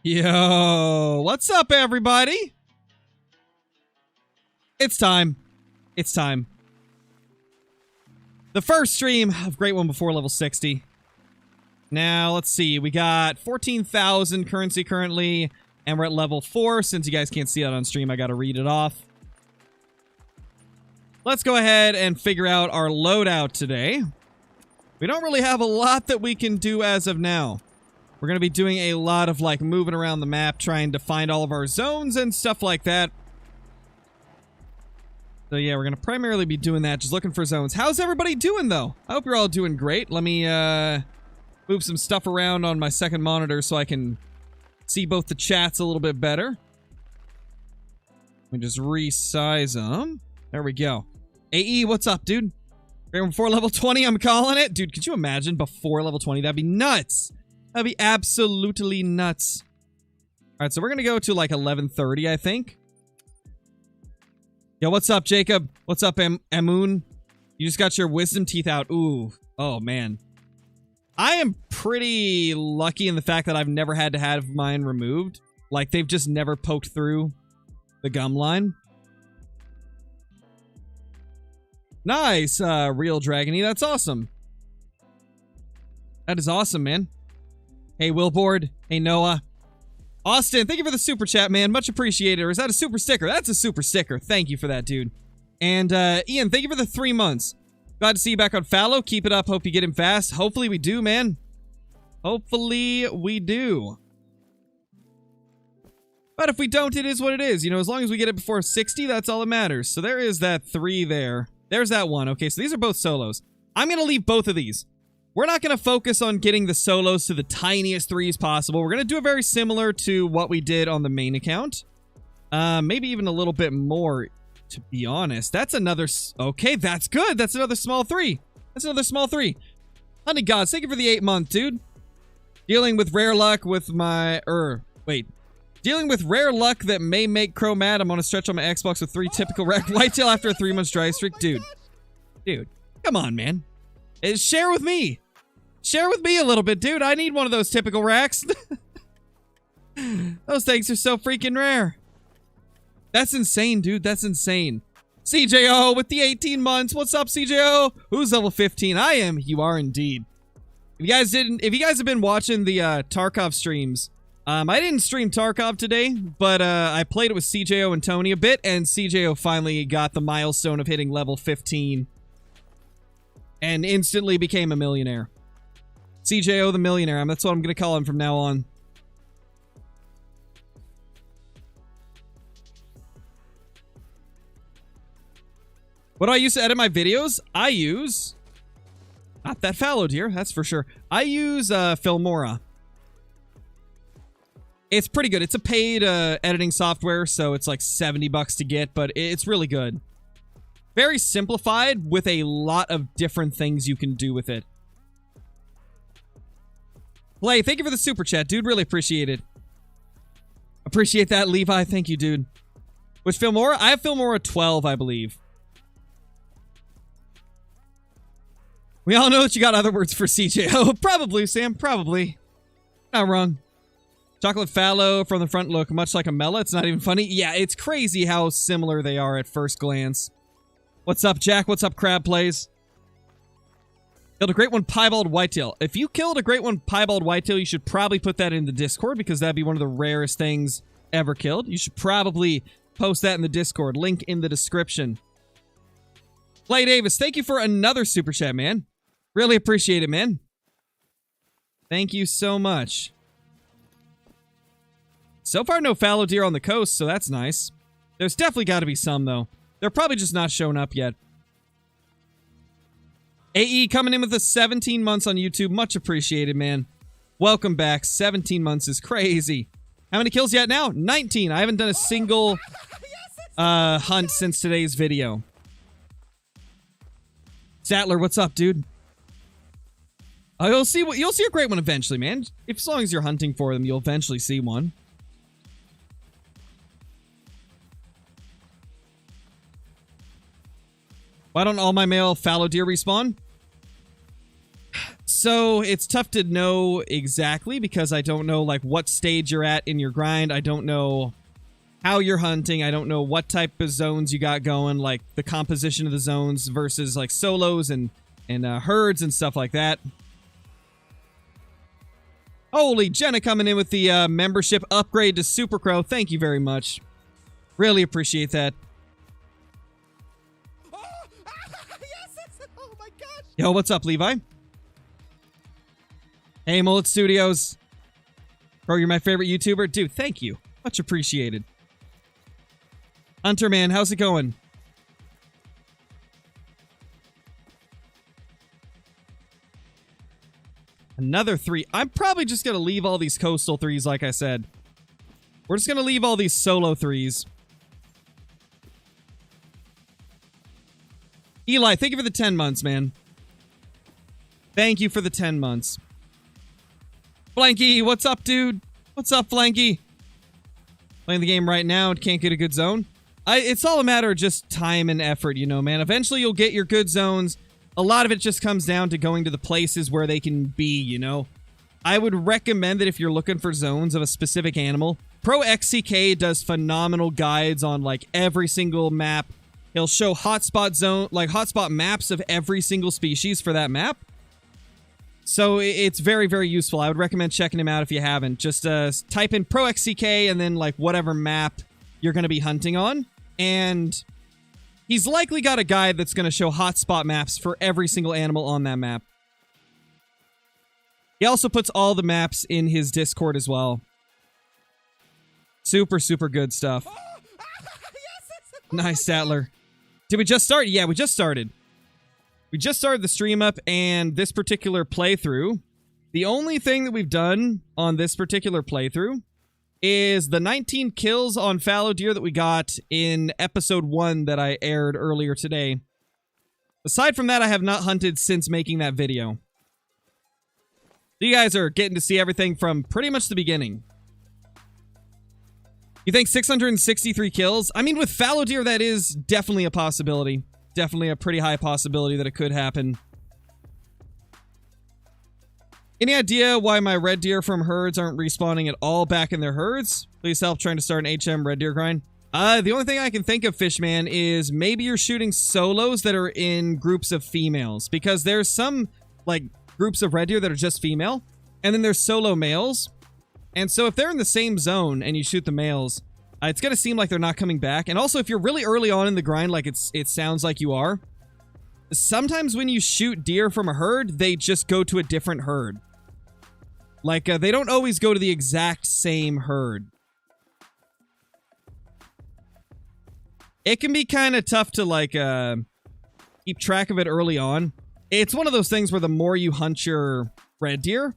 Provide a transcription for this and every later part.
Yo, what's up, everybody? It's time. It's time. The first stream of Great One before level 60. Now, let's see. We got 14,000 currency currently, and we're at level 4. Since you guys can't see that on stream, I gotta read it off. Let's go ahead and figure out our loadout today. We don't really have a lot that we can do as of now. We're going to be doing a lot of, like, moving around the map, trying to find all of our zones and stuff like that. So, yeah, we're going to primarily be doing that, just looking for zones. How's everybody doing, though? I hope you're all doing great. Let me, move some stuff around on my second monitor so I can see both the chats a little bit better. Let me just resize them. There we go. AE, what's up, dude? Before level 20, I'm calling it. Dude, could you imagine before level 20? That'd be nuts. That'd be absolutely nuts. Alright, so we're gonna go to like 11:30, I think. Yo, what's up, Jacob? What's up, Amun? You just got your wisdom teeth out. Ooh. Oh, man. I am pretty lucky in the fact that I've never had to have mine removed. Like, they've just never poked through the gum line. Nice, Real Dragony. That's awesome. That is awesome, man. Hey, Wilboard. Hey, Noah. Austin, thank you for the super chat, man. Much appreciated. Or is that a super sticker? That's a super sticker. Thank you for that, dude. And, Ian, thank you for the 3 months. Glad to see you back on Fallow. Keep it up. Hope you get him fast. Hopefully we do, man. Hopefully we do. But if we don't, it is what it is. You know, as long as we get it before 60, that's all that matters. So there is that 3 there. There's that 1. Okay, so these are both solos. I'm going to leave both of these. We're not going to focus on getting the solos to the tiniest 3s possible. We're going to do it very similar to what we did on the main account. Maybe even a little bit more, to be honest. That's another... Okay, that's good. That's another small 3. That's another small 3. Honey Gods, thank you for the 8-month, dude. Dealing with rare luck with my... wait. Dealing with rare luck that may make Crow mad. I'm on a stretch on my Xbox with 3 typical rare whitetail after a 3-month dry streak. Dude. Dude. Come on, man. Share with me. Share with me a little bit, dude. I need one of those typical racks. Those things are so freaking rare. That's insane, dude. That's insane. CJO with the 18 months. What's up, CJO? Who's level 15? I am. You are indeed. If you guys have been watching the Tarkov streams, I didn't stream Tarkov today, but I played it with CJO and Tony a bit, and CJO finally got the milestone of hitting level 15 and instantly became a millionaire. CJO the millionaire. That's what I'm going to call him from now on. What do I use to edit my videos? I use... Not that Fallow, dear. That's for sure. I use Filmora. It's pretty good. It's a paid editing software, so it's like $70 to get, but it's really good. Very simplified with a lot of different things you can do with it. Play, thank you for the super chat, dude. Really appreciate it. Appreciate that, Levi. Thank you, dude. Which Filmora? I have Filmora 12, I believe. We all know that you got other words for CJO. Probably, Sam. Probably. Not wrong. Chocolate Fallow from the front look much like a Mela. It's not even funny. Yeah, it's crazy how similar they are at first glance. What's up, Jack? What's up, Crab Plays? Killed a Great One Piebald Whitetail. If you killed a Great One Piebald Whitetail, you should probably put that in the Discord because that'd be one of the rarest things ever killed. You should probably post that in the Discord. Link in the description. Play Davis, thank you for another super chat, man. Really appreciate it, man. Thank you so much. So far, no fallow deer on the coast, so that's nice. There's definitely got to be some, though. They're probably just not showing up yet. AE coming in with the 17 months on YouTube. Much appreciated, man. Welcome back. 17 months is crazy. How many kills yet now? 19. I haven't done a single hunt since today's video. Sattler, what's up, dude? You'll see a great one eventually, man. As long as you're hunting for them, you'll eventually see one. Why don't all my male fallow deer respawn? So it's tough to know exactly because I don't know like what stage you're at in your grind. I don't know how you're hunting. I don't know what type of zones you got going, like the composition of the zones versus like solos and herds and stuff like that. Holy, Jenna coming in with the membership upgrade to Super Crow. Thank you very much. Really appreciate that. Oh, yes, oh my gosh. Yo, what's up, Levi? Hey, Mullet Studios. Bro, you're my favorite YouTuber. Dude, thank you. Much appreciated. Hunter, man, how's it going? Another 3. I'm probably just going to leave all these coastal 3s, like I said. We're just going to leave all these solo 3s. Eli, thank you for the 10 months, man. Thank you for the 10 months. Flanky, what's up, dude? What's up, Flanky? Playing the game right now and can't get a good zone. It's all a matter of just time and effort, you know, man. Eventually you'll get your good zones. A lot of it just comes down to going to the places where they can be, you know. I would recommend that if you're looking for zones of a specific animal, Pro XCK does phenomenal guides on like every single map. He'll show hotspot maps of every single species for that map. So it's very, very useful. I would recommend checking him out if you haven't. Just type in Pro XCK and then like whatever map you're going to be hunting on. And he's likely got a guide that's going to show hotspot maps for every single animal on that map. He also puts all the maps in his Discord as well. Super, super good stuff. Nice, Statler. Did we just start? Yeah, we just started. We just started the stream up, and this particular playthrough, the only thing that we've done on this particular playthrough is the 19 kills on fallow deer that we got in episode 1 that I aired earlier today. Aside from that, I have not hunted since making that video. You guys are getting to see everything from pretty much the beginning. You think 663 kills? I mean, with fallow deer, that is definitely a possibility. Definitely a pretty high possibility that it could happen. Any idea why my red deer from herds aren't respawning at all back in their herds? Please help trying to start an HM red deer grind. The only thing I can think of, Fishman, is maybe you're shooting solos that are in groups of females. Because there's some, like, groups of red deer that are just female. And then there's solo males. And so if they're in the same zone and you shoot the males, it's going to seem like they're not coming back. And also, if you're really early on in the grind, like it sounds like you are, sometimes when you shoot deer from a herd, they just go to a different herd. Like, they don't always go to the exact same herd. It can be kind of tough to, like, keep track of it early on. It's one of those things where the more you hunt your red deer,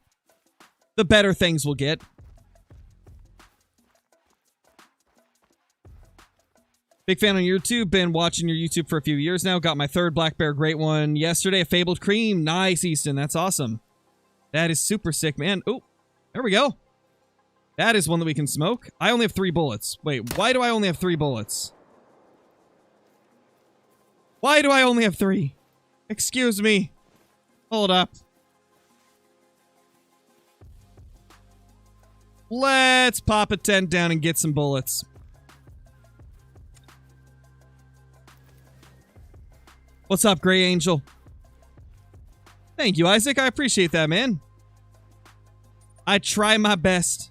the better things will get. Big fan on YouTube. Been watching your YouTube for a few years now. Got my 3rd black bear great one yesterday. A fabled cream. Nice, Easton. That's awesome. That is super sick, man. Oh, there we go. That is one that we can smoke. I only have 3 bullets. Wait, why do I only have 3 bullets? Why do I only have 3? Excuse me. Hold up. Let's pop a tent down and get some bullets. What's up, Gray Angel? Thank you, Isaac. I appreciate that, man. I try my best.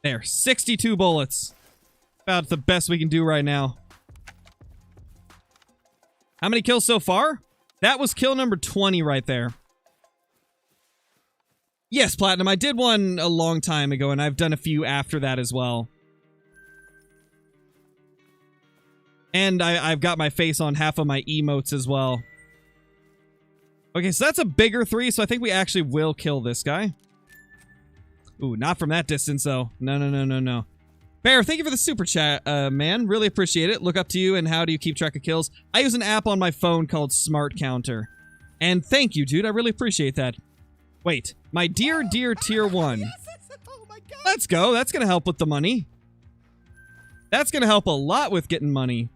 There, 62 bullets. About the best we can do right now. How many kills so far? That was kill number 20 right there. Yes, Platinum, I did one a long time ago, and I've done a few after that as well. And I've got my face on half of my emotes as well. Okay, so that's a bigger 3, so I think we actually will kill this guy. Ooh, not from that distance, though. No, no, no, no, no. Bear, thank you for the super chat, man. Really appreciate it. Look up to you, and how do you keep track of kills? I use an app on my phone called Smart Counter. And thank you, dude. I really appreciate that. Wait, my dear tier 1. Oh my God. Let's go. That's going to help with the money. That's going to help a lot with getting money.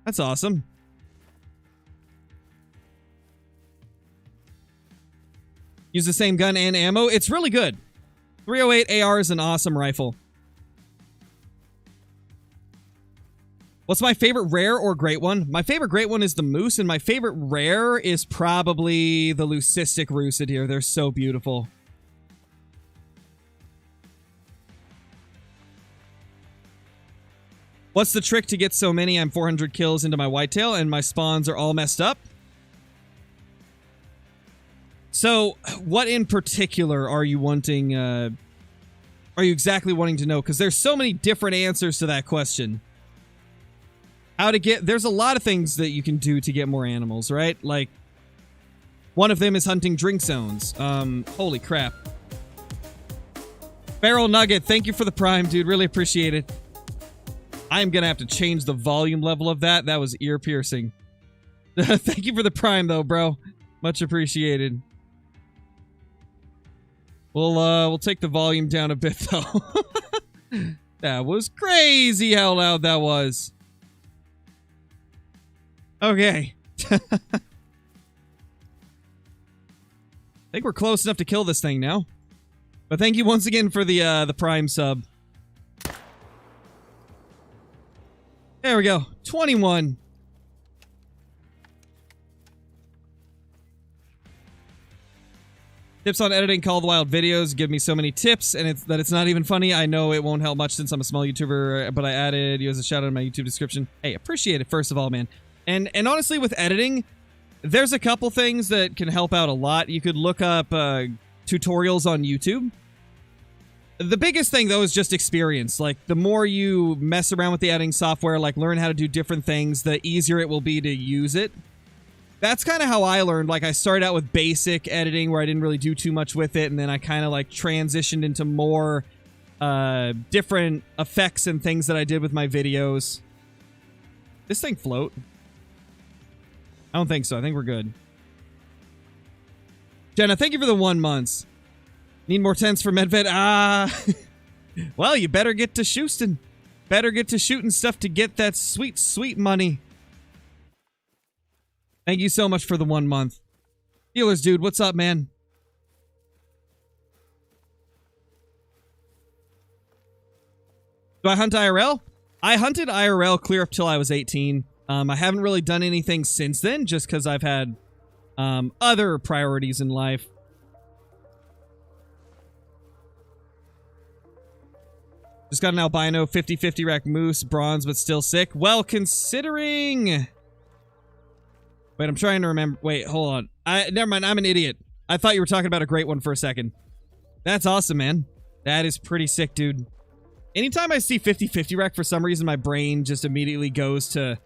That's awesome. Use the same gun and ammo. It's really good. 308 AR is an awesome rifle. What's my favorite rare or great one? My favorite great one is the moose, and my favorite rare is probably the leucistic russet deer. They're so beautiful. What's the trick to get so many? I'm 400 kills into my whitetail, and my spawns are all messed up. So, what in particular are you wanting, are you exactly wanting to know? Because there's so many different answers to that question. How to get... There's a lot of things that you can do to get more animals, right? Like, one of them is hunting drink zones. Holy crap. Barrel Nugget, thank you for the prime, dude. Really appreciate it. I'm gonna have to change the volume level of that. That was ear-piercing. Thank you for the prime, though, bro. Much appreciated. We'll take the volume down a bit, though. That was crazy how loud that was. Okay. I think we're close enough to kill this thing now. But thank you once again for the prime sub. There we go. 21. Tips on editing Call of the Wild videos give me so many tips, and it's not even funny. I know it won't help much since I'm a small YouTuber, but I added you as a shout out in my YouTube description. Hey, appreciate it, first of all, man. And honestly, with editing, there's a couple things that can help out a lot. You could look up tutorials on YouTube. The biggest thing, though, is just experience. Like, the more you mess around with the editing software, like, learn how to do different things, the easier it will be to use it. That's kind of how I learned. Like, I started out with basic editing where I didn't really do too much with it, and then I kind of, like, transitioned into more different effects and things that I did with my videos. This thing float? I don't think so. I think we're good. Jenna, thank you for the 1 month. Need more tents for MedVed? Well, you better get to Houston. Better get to shooting stuff to get that sweet, sweet money. Thank you so much for the 1 month. Healers, dude, what's up, man? Do I hunt IRL? I hunted IRL clear up till I was 18. I haven't really done anything since then, just because I've had other priorities in life. Just got an albino 50-50 rack moose, bronze, but still sick. Well, considering... Wait, I'm trying to remember. Wait, hold on. Never mind, I'm an idiot. I thought you were talking about a great one for a second. That's awesome, man. That is pretty sick, dude. Anytime I see 50-50 rack, for some reason, my brain just immediately goes to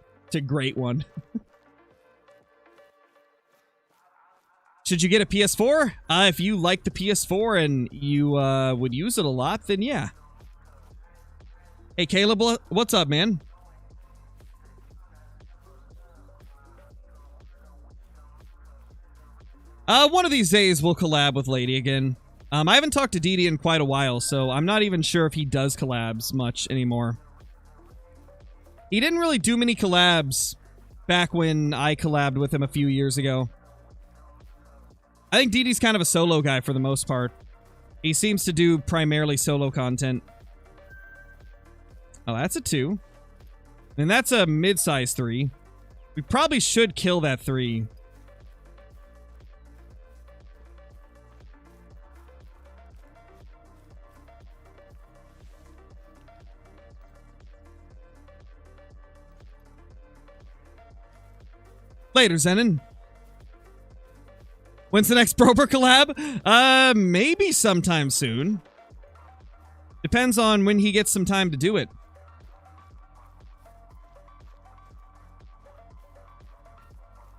great one. Should you get a PS4? If you like the PS4 and you would use it a lot, then yeah. Hey, Caleb, what's up, man? One of these days we'll collab with Lady again. I haven't talked to Didi in quite a while, so I'm not even sure if he does collabs much anymore. He didn't really do many collabs back when I collabed with him a few years ago. I think Didi's kind of a solo guy for the most part. He seems to do primarily solo content. Oh, that's a 2. And that's a mid-size 3. We probably should kill that 3. Later, Zenon. When's the next Brober collab? Maybe sometime soon. Depends on when he gets some time to do it.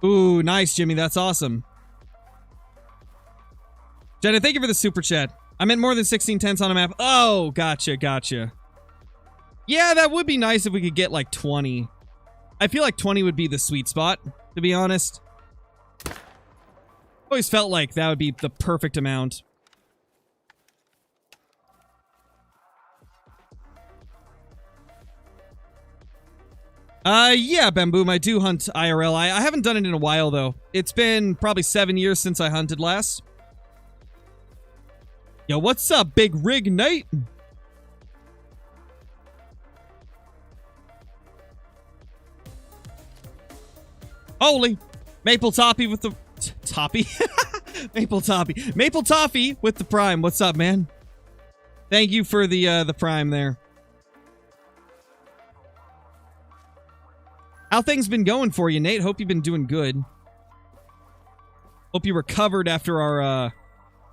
Ooh, nice, Jimmy. That's awesome. Jenna, thank you for the super chat. I meant more than 16 tents on a map. Oh, gotcha, gotcha. Yeah, that would be nice if we could get like 20. I feel like 20 would be the sweet spot, to be honest. Always felt like that would be the perfect amount. Yeah, Bamboom, I do hunt IRL. I haven't done it in a while, though. It's been probably 7 years since I hunted last. Yo, what's up, Big Rig Knight? Holy! Maple Toffee with the... Toffee? Maple Toffee. Maple Toffee with the Prime. What's up, man? Thank you for the Prime there. How things been going for you, Nate? Hope you've been doing good. Hope you recovered after our,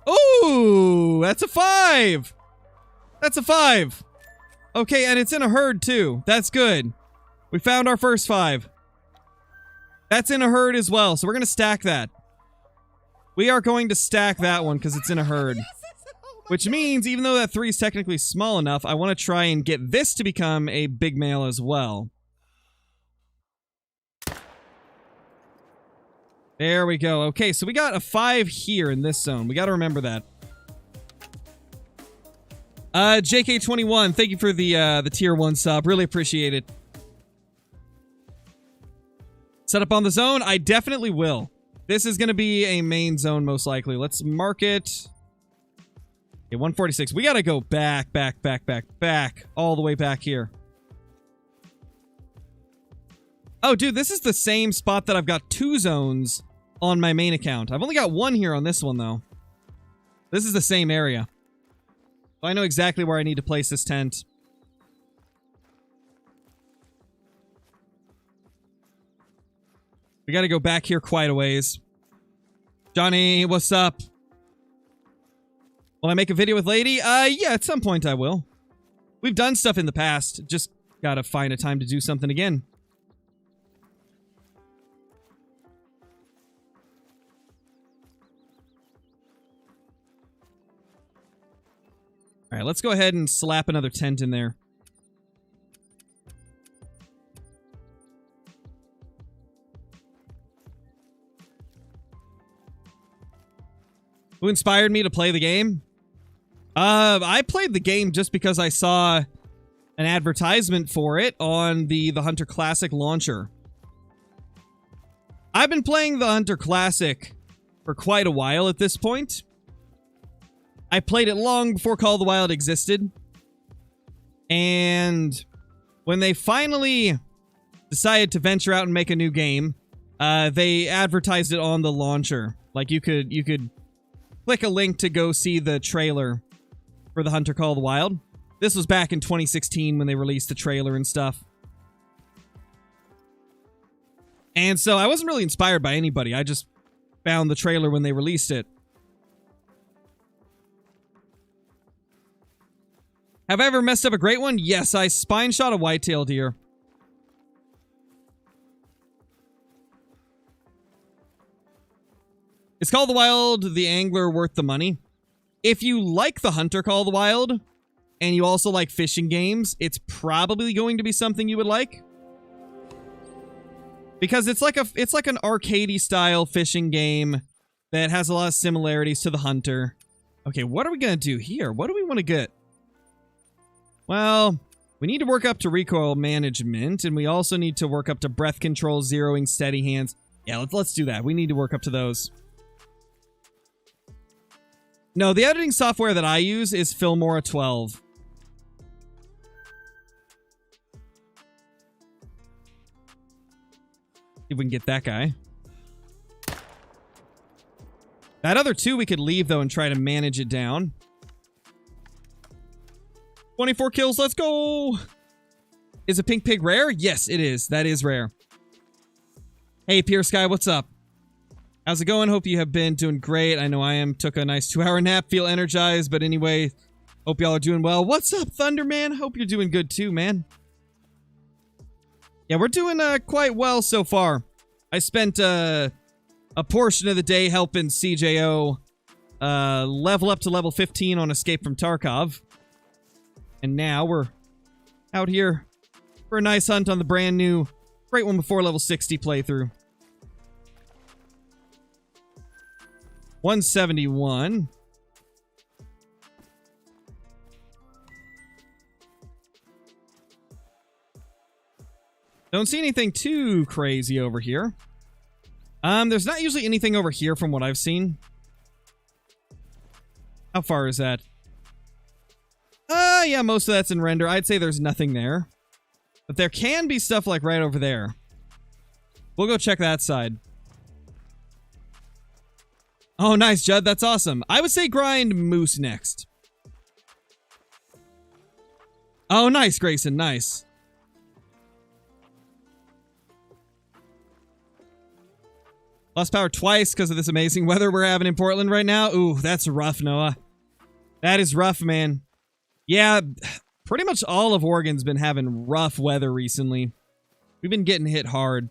Ooh! That's a 5! That's a 5! Okay, and it's in a herd, too. That's good. We found our first 5. That's in a herd as well, so we're gonna stack that. We are going to stack that one, because it's in a herd. Which means, even though that 3 is technically small enough, I want to try and get this to become a big male as well. There we go. Okay, so we got a 5 here in this zone. We got to remember that. JK21, thank you for the tier 1 sub. Really appreciate it. Set up on the zone? I definitely will. This is going to be a main zone, most likely. Let's mark it. Okay, 146. We got to go back, all the way back here. Oh, dude, this is the same spot that I've got 2 zones on my main account. I've only got 1 here on this one, though. This is the same area. So I know exactly where I need to place this tent. We gotta go back here quite a ways. Johnny, what's up? Will I make a video with Lady? Yeah, at some point I will. We've done stuff in the past. Just gotta find a time to do something again. Alright, let's go ahead and slap another tent in there. Who inspired me to play the game? I played the game just because I saw an advertisement for it on the Hunter Classic launcher. I've been playing the Hunter Classic for quite a while at this point. I played it long before Call of the Wild existed. And when they finally decided to venture out and make a new game, they advertised it on the launcher. Like you could click a link to go see the trailer for the Hunter Call of the Wild. This was back in 2016 when they released the trailer and stuff. And so I wasn't really inspired by anybody. I just found the trailer when they released it. Have I ever messed up a great one? Yes, I spine shot a whitetail deer. Is Call of the Wild the angler worth the money? If you like the Hunter Call of the Wild, and you also like fishing games, it's probably going to be something you would like. Because it's like an arcadey style fishing game that has a lot of similarities to the Hunter. Okay, what are we gonna do here? What do we want to get? Well, we need to work up to recoil management, and we also need to work up to breath control, zeroing, steady hands. Yeah, let's do that. We need to work up to those. No, the editing software that I use is Filmora 12. See if we can get that guy. That other 2 we could leave, though, and try to manage it down. 24 kills, let's go! Is a pink pig rare? Yes, it is. That is rare. Hey, Pure Sky, what's up? How's it going? Hope you have been doing great. I know I am. Took a nice 2-hour nap, feel energized, but anyway, hope y'all are doing well. What's up, Thunderman? Hope you're doing good too, man. Yeah, we're doing quite well so far. I spent a portion of the day helping CJO level up to level 15 on Escape from Tarkov. And now we're out here for a nice hunt on the brand new Great One Before level 60 playthrough. 171. Don't see anything too crazy over here. There's not usually anything over here from what I've seen. How far is that? Yeah, most of that's in render. I'd say there's nothing there. But there can be stuff like right over there. We'll go check that side. Oh, nice, Judd. That's awesome. I would say grind moose next. Oh, nice, Grayson. Nice. Lost power twice because of this amazing weather we're having in Portland right now. Ooh, that's rough, Noah. That is rough, man. Yeah, pretty much all of Oregon's been having rough weather recently. We've been getting hit hard.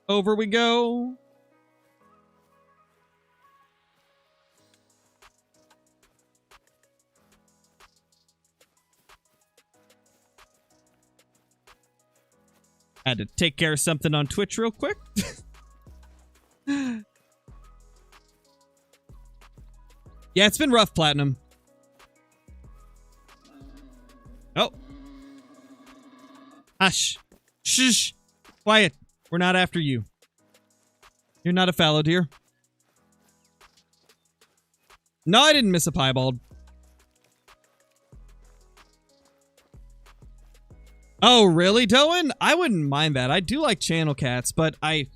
Over we go. Had to take care of something on Twitch real quick. Yeah, it's been rough, Platinum. Oh. Hush. Shh. Quiet. We're not after you. You're not a fallow deer. No, I didn't miss a piebald. Oh, really, Doan? I wouldn't mind that. I do like channel cats, but I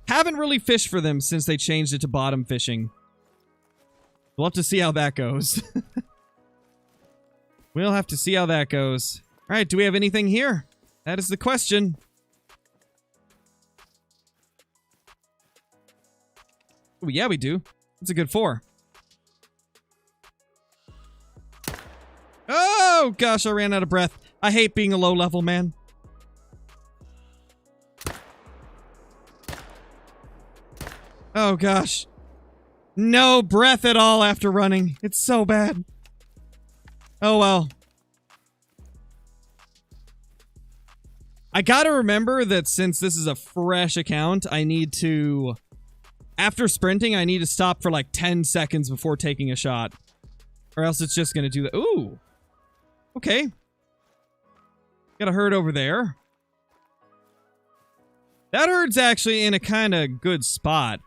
haven't really fished for them since they changed it to bottom fishing. We'll have to see how that goes. We'll have to see how that goes. All right, do we have anything here? That is the question. Oh, yeah, we do. That's a good 4. Oh, gosh, I ran out of breath. I hate being a low-level man. Oh, gosh. No breath at all after running. It's so bad. Oh, well. I gotta remember that since this is a fresh account, I need to... After sprinting, I need to stop for like 10 seconds before taking a shot. Or else it's just gonna do that. Ooh. Okay. Got a herd over there. That herd's actually in a kind of good spot.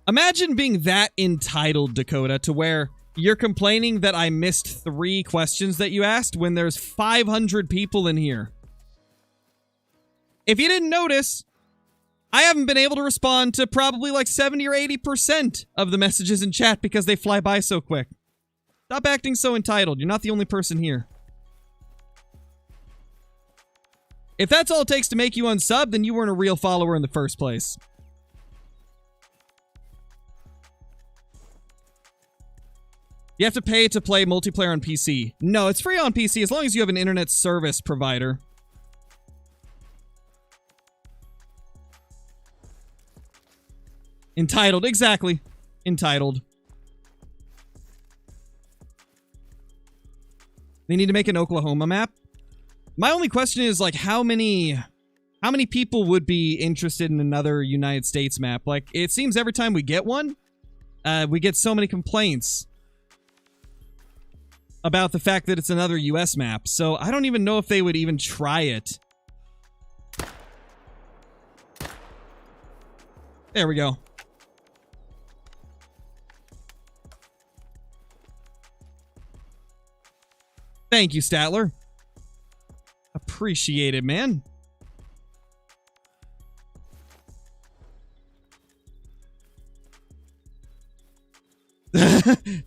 Imagine being that entitled, Dakota, to where you're complaining that I missed 3 questions that you asked when there's 500 people in here. If you didn't notice, I haven't been able to respond to probably like 70 or 80% of the messages in chat because they fly by so quick. Stop acting so entitled. You're not the only person here. If that's all it takes to make you unsub, then you weren't a real follower in the first place. You have to pay to play multiplayer on PC. No, it's free on PC as long as you have an internet service provider. Entitled, exactly. Entitled. They need to make an Oklahoma map. My only question is, like, how many people would be interested in another United States map? Like, it seems every time we get one, we get so many complaints about the fact that it's another US map. So I don't even know if they would even try it. There we go. Thank you, Statler. Appreciate it, man.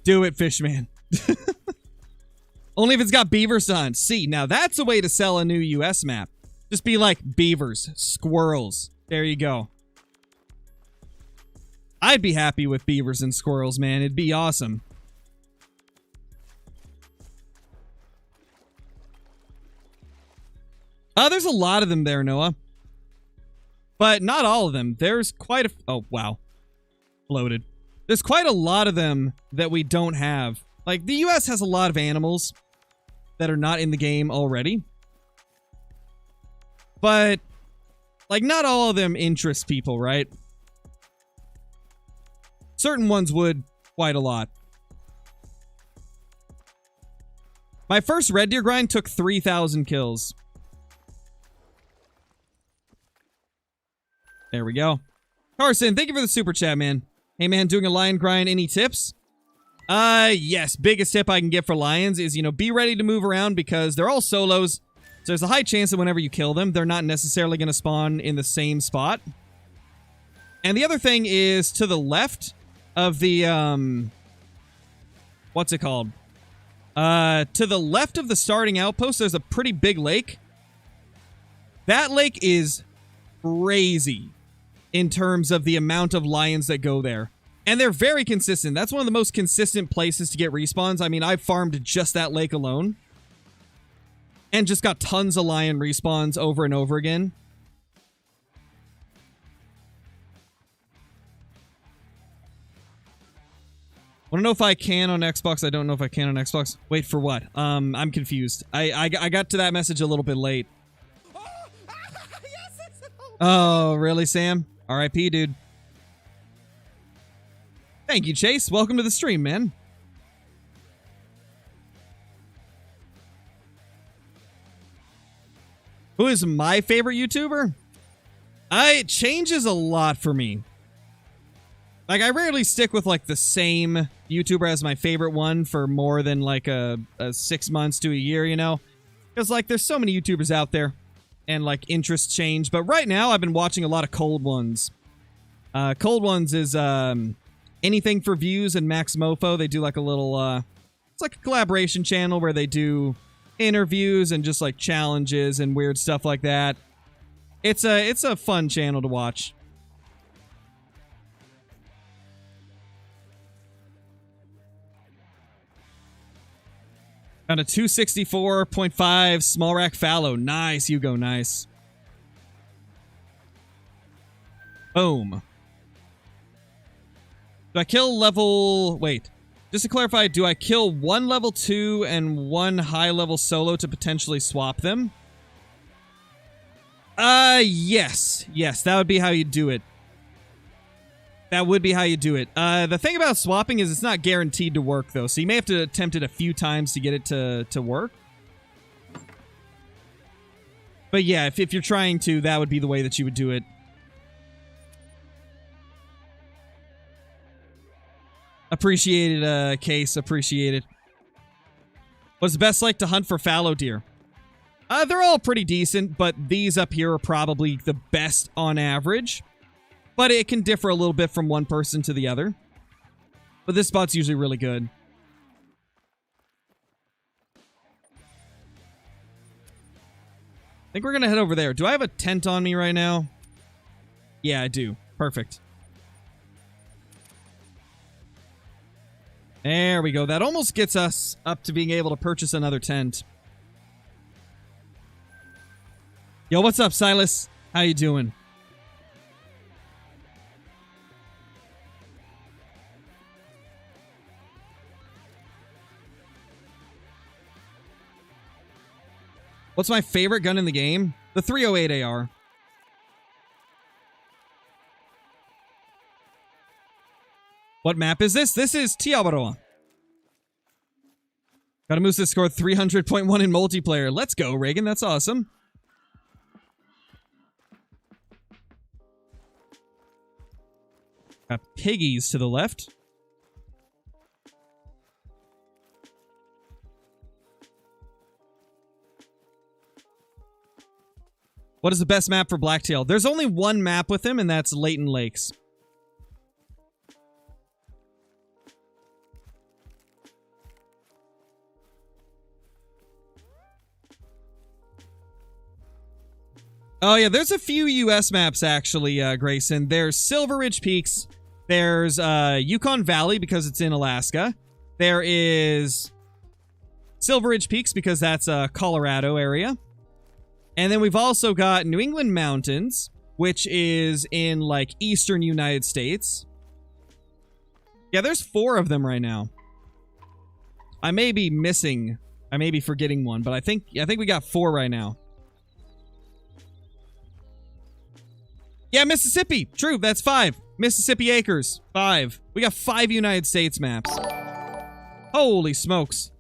Do it, Fishman. Only if it's got beavers on. See, now that's a way to sell a new US map. Just be like, beavers, squirrels. There you go. I'd be happy with beavers and squirrels, man. It'd be awesome. There's a lot of them there, Noah. But not all of them. There's quite a... Oh, wow. Loaded. There's quite a lot of them that we don't have. Like, the US has a lot of animals that are not in the game already. But, like, not all of them interest people, right? Certain ones would quite a lot. My first red deer grind took 3,000 kills. There we go. Carson, thank you for the super chat, man. Hey, man, doing a lion grind, any tips? Yes. Biggest tip I can get for lions is, you know, be ready to move around because they're all solos. So there's a high chance that whenever you kill them, they're not necessarily going to spawn in the same spot. And the other thing is to the left of the, what's it called? To the left of the starting outpost, there's a pretty big lake. That lake is crazy in terms of the amount of lions that go there. And they're very consistent. That's one of the most consistent places to get respawns. I mean, I've farmed just that lake alone. And just got tons of lion respawns over and over again. Want to know if I can on Xbox? I don't know if I can on Xbox. Wait, for what? I'm confused. I got to that message a little bit late. Oh, really, Sam? R.I.P., dude. Thank you, Chase. Welcome to the stream, man. Who is my favorite YouTuber? It changes a lot for me. Like, I rarely stick with, like, the same YouTuber as my favorite one for more than, like, a 6 months to a year, you know? Because, like, there's so many YouTubers out there. And, like, interests change. But right now, I've been watching a lot of Cold Ones. Cold Ones is, Anything for Views and Max Mofo. They do, like, a little, it's like a collaboration channel where they do interviews and just, like, challenges and weird stuff like that. It's a fun channel to watch. Got a 264.5 small rack fallow. Nice, Hugo, nice. Boom. Do I kill level... Wait. Just to clarify, do I kill one level 2 and one high level solo to potentially swap them? Yes. Yes, that would be how you do it. That would be how you do it. The thing about swapping is it's not guaranteed to work, though. So you may have to attempt it a few times to get it to work. But yeah, if you're trying to, that would be the way that you would do it. Appreciated, Case. Appreciated. What's the best like to hunt for fallow deer? They're all pretty decent, but these up here are probably the best on average. But it can differ a little bit from one person to the other. But this spot's usually really good. I think we're going to head over there. Do I have a tent on me right now? Yeah, I do. Perfect. There we go. That almost gets us up to being able to purchase another tent. Yo, what's up, Silas? How you doing? What's my favorite gun in the game? The 308 AR. What map is this? This is Tiabaroa. Got a moose that scored 300.1 in multiplayer. Let's go, Reagan. That's awesome. Got piggies to the left. What is the best map for Blacktail? There's only one map with him, and that's Leighton Lakes. Oh, yeah, there's a few U.S. maps, actually, Grayson. There's Silver Ridge Peaks. There's Yukon Valley, because it's in Alaska. There is Silver Ridge Peaks, because that's a Colorado area. And then we've also got New England Mountains, which is in, like, eastern United States. Yeah, there's 4 of them right now. I may be missing. I may be forgetting one, but I think we got 4 right now. Yeah, Mississippi. True, that's 5. Mississippi Acres. 5. We got 5 United States maps. Holy smokes.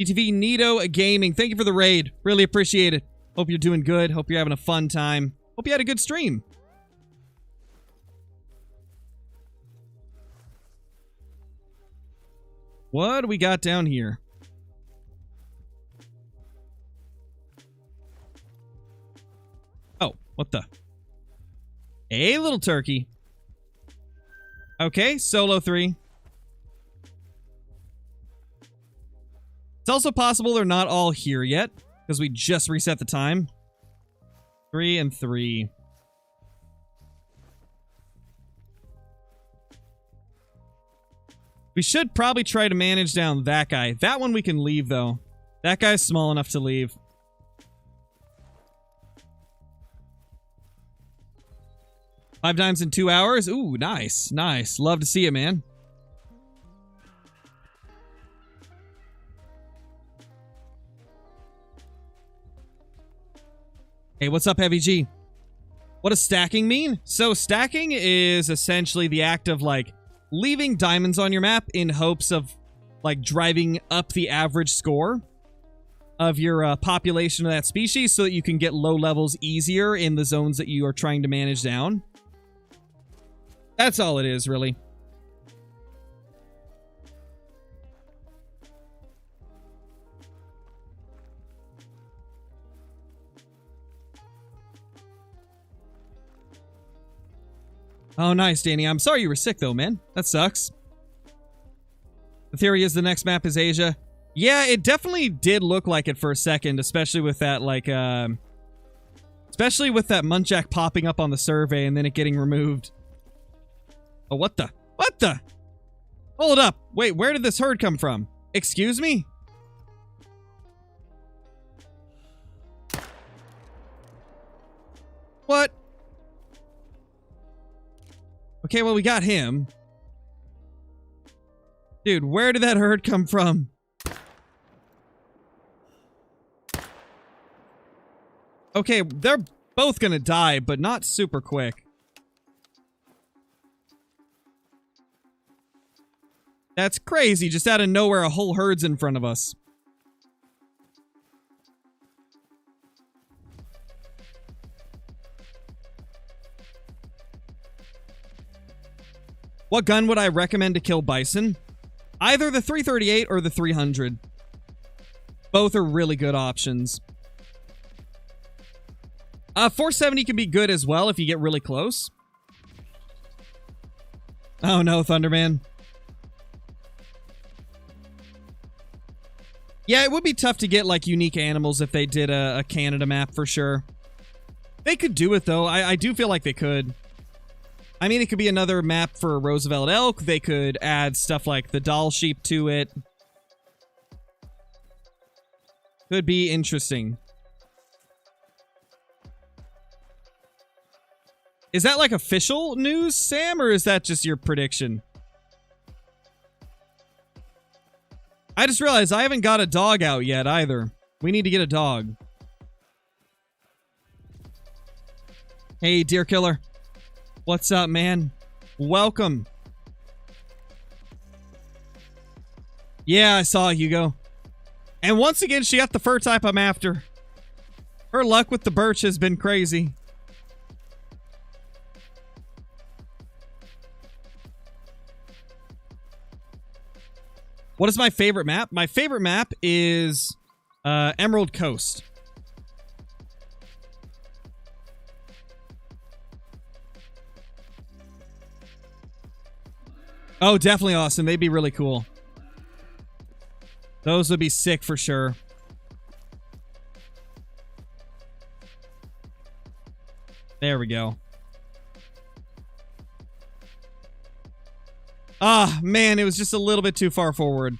UTV Nito Gaming, thank you for the raid. Really appreciate it. Hope you're doing good. Hope you're having a fun time. Hope you had a good stream. What do we got down here? Oh, what the? A little turkey. Okay, solo 3. It's also possible they're not all here yet, because we just reset the time. 3 and 3. We should probably try to manage down that guy. That one we can leave, though. That guy's small enough to leave. Five times in 2 hours? Ooh, nice. Nice. Love to see it, man. Hey, what's up, Heavy G? What does stacking mean? So stacking is essentially the act of, like, leaving diamonds on your map in hopes of, like, driving up the average score of your population of that species so that you can get low levels easier in the zones that you are trying to manage down. That's all it is, really. Oh, nice, Danny. I'm sorry you were sick, though, man. That sucks. The theory is the next map is Asia. Yeah, it definitely did look like it for a second, especially with that, like, especially with that Muntjac popping up on the survey and then it getting removed. Oh, what the? What the? Hold up. Wait, where did this herd come from? Excuse me? What? Okay, well, we got him. Dude, where did that herd come from? Okay, they're both gonna die, but not super quick. That's crazy. Just out of nowhere, a whole herd's in front of us. What gun would I recommend to kill bison? Either the 338 or the 300. Both are really good options. 470 can be good as well if you get really close. Oh no, Thunderman. Yeah, it would be tough to get, like, unique animals if they did a Canada map, for sure. They could do it, though. I do feel like they could. I mean, it could be another map for Roosevelt elk. They could add stuff like the doll sheep to it. Could be interesting. Is that, like, official news, Sam, or is that just your prediction? I just realized I haven't got a dog out yet, either. We need to get a dog. Hey, Deer Killer. What's up, man? Welcome. Yeah, I saw Hugo. And once again, she got the fur type I'm after. Her luck with the birch has been crazy. What is my favorite map? My favorite map is Emerald Coast. Oh, definitely awesome. They'd be really cool. Those would be sick for sure. There we go. Ah, man, it was just a little bit too far forward.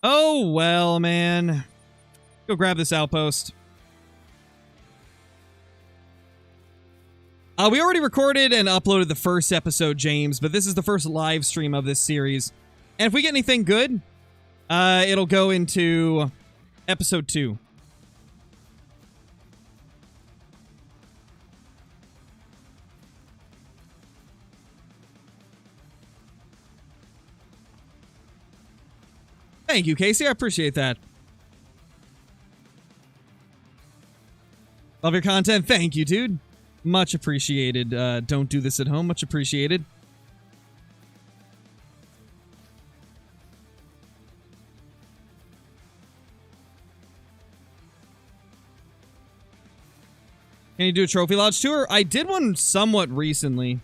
Oh, well, man. Go grab this outpost. We already recorded and uploaded the first episode, James, but this is the first live stream of this series. And if we get anything good, it'll go into episode 2. Thank you, Casey. I appreciate that. Love your content. Thank you, dude. Much appreciated. Don't do this at home. Much appreciated. Can you do a Trophy Lodge tour? I did one somewhat recently.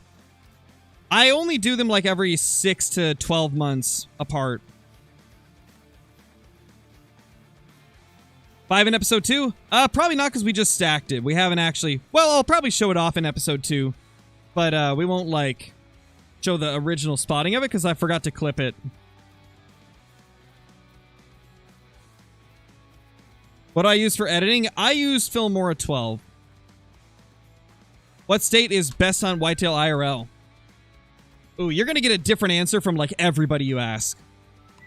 I only do them like every 6 to 12 months apart. 5 in episode 2? Probably not, because we just stacked it. We haven't actually... Well, I'll probably show it off in episode 2. But we won't, like, show the original spotting of it, because I forgot to clip it. What do I use for editing? I use Filmora 12. What state is best on whitetail IRL? Ooh, you're going to get a different answer from, like, everybody you ask.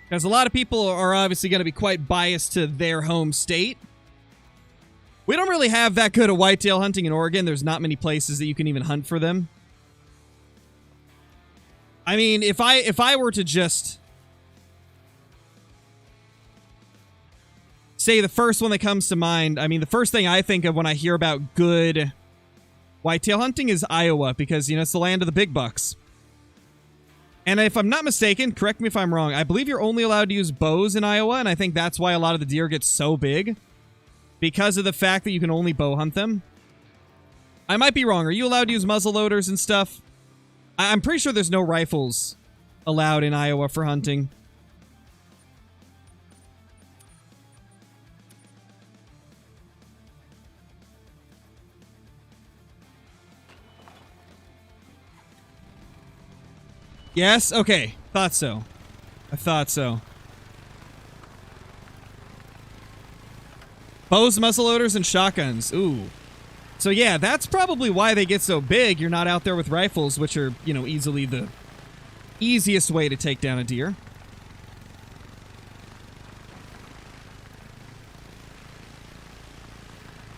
Because a lot of people are obviously going to be quite biased to their home state. We don't really have that good of whitetail hunting in Oregon. There's not many places that you can even hunt for them. I mean, if I were to just say the first one that comes to mind, I mean, the first thing I think of when I hear about good whitetail hunting is Iowa, because, you know, it's the land of the big bucks. And if I'm not mistaken, correct me if I'm wrong, I believe you're only allowed to use bows in Iowa, and I think that's why a lot of the deer get so big. Because of the fact that you can only bow hunt them. I might be wrong. Are you allowed to use muzzle loaders and stuff? I'm pretty sure there's no rifles allowed in Iowa for hunting. Yes? Okay. Thought so. I thought so. Bows, muzzleloaders, and shotguns. Ooh. So yeah, that's probably why they get so big. You're not out there with rifles, which are, you know, easily the easiest way to take down a deer.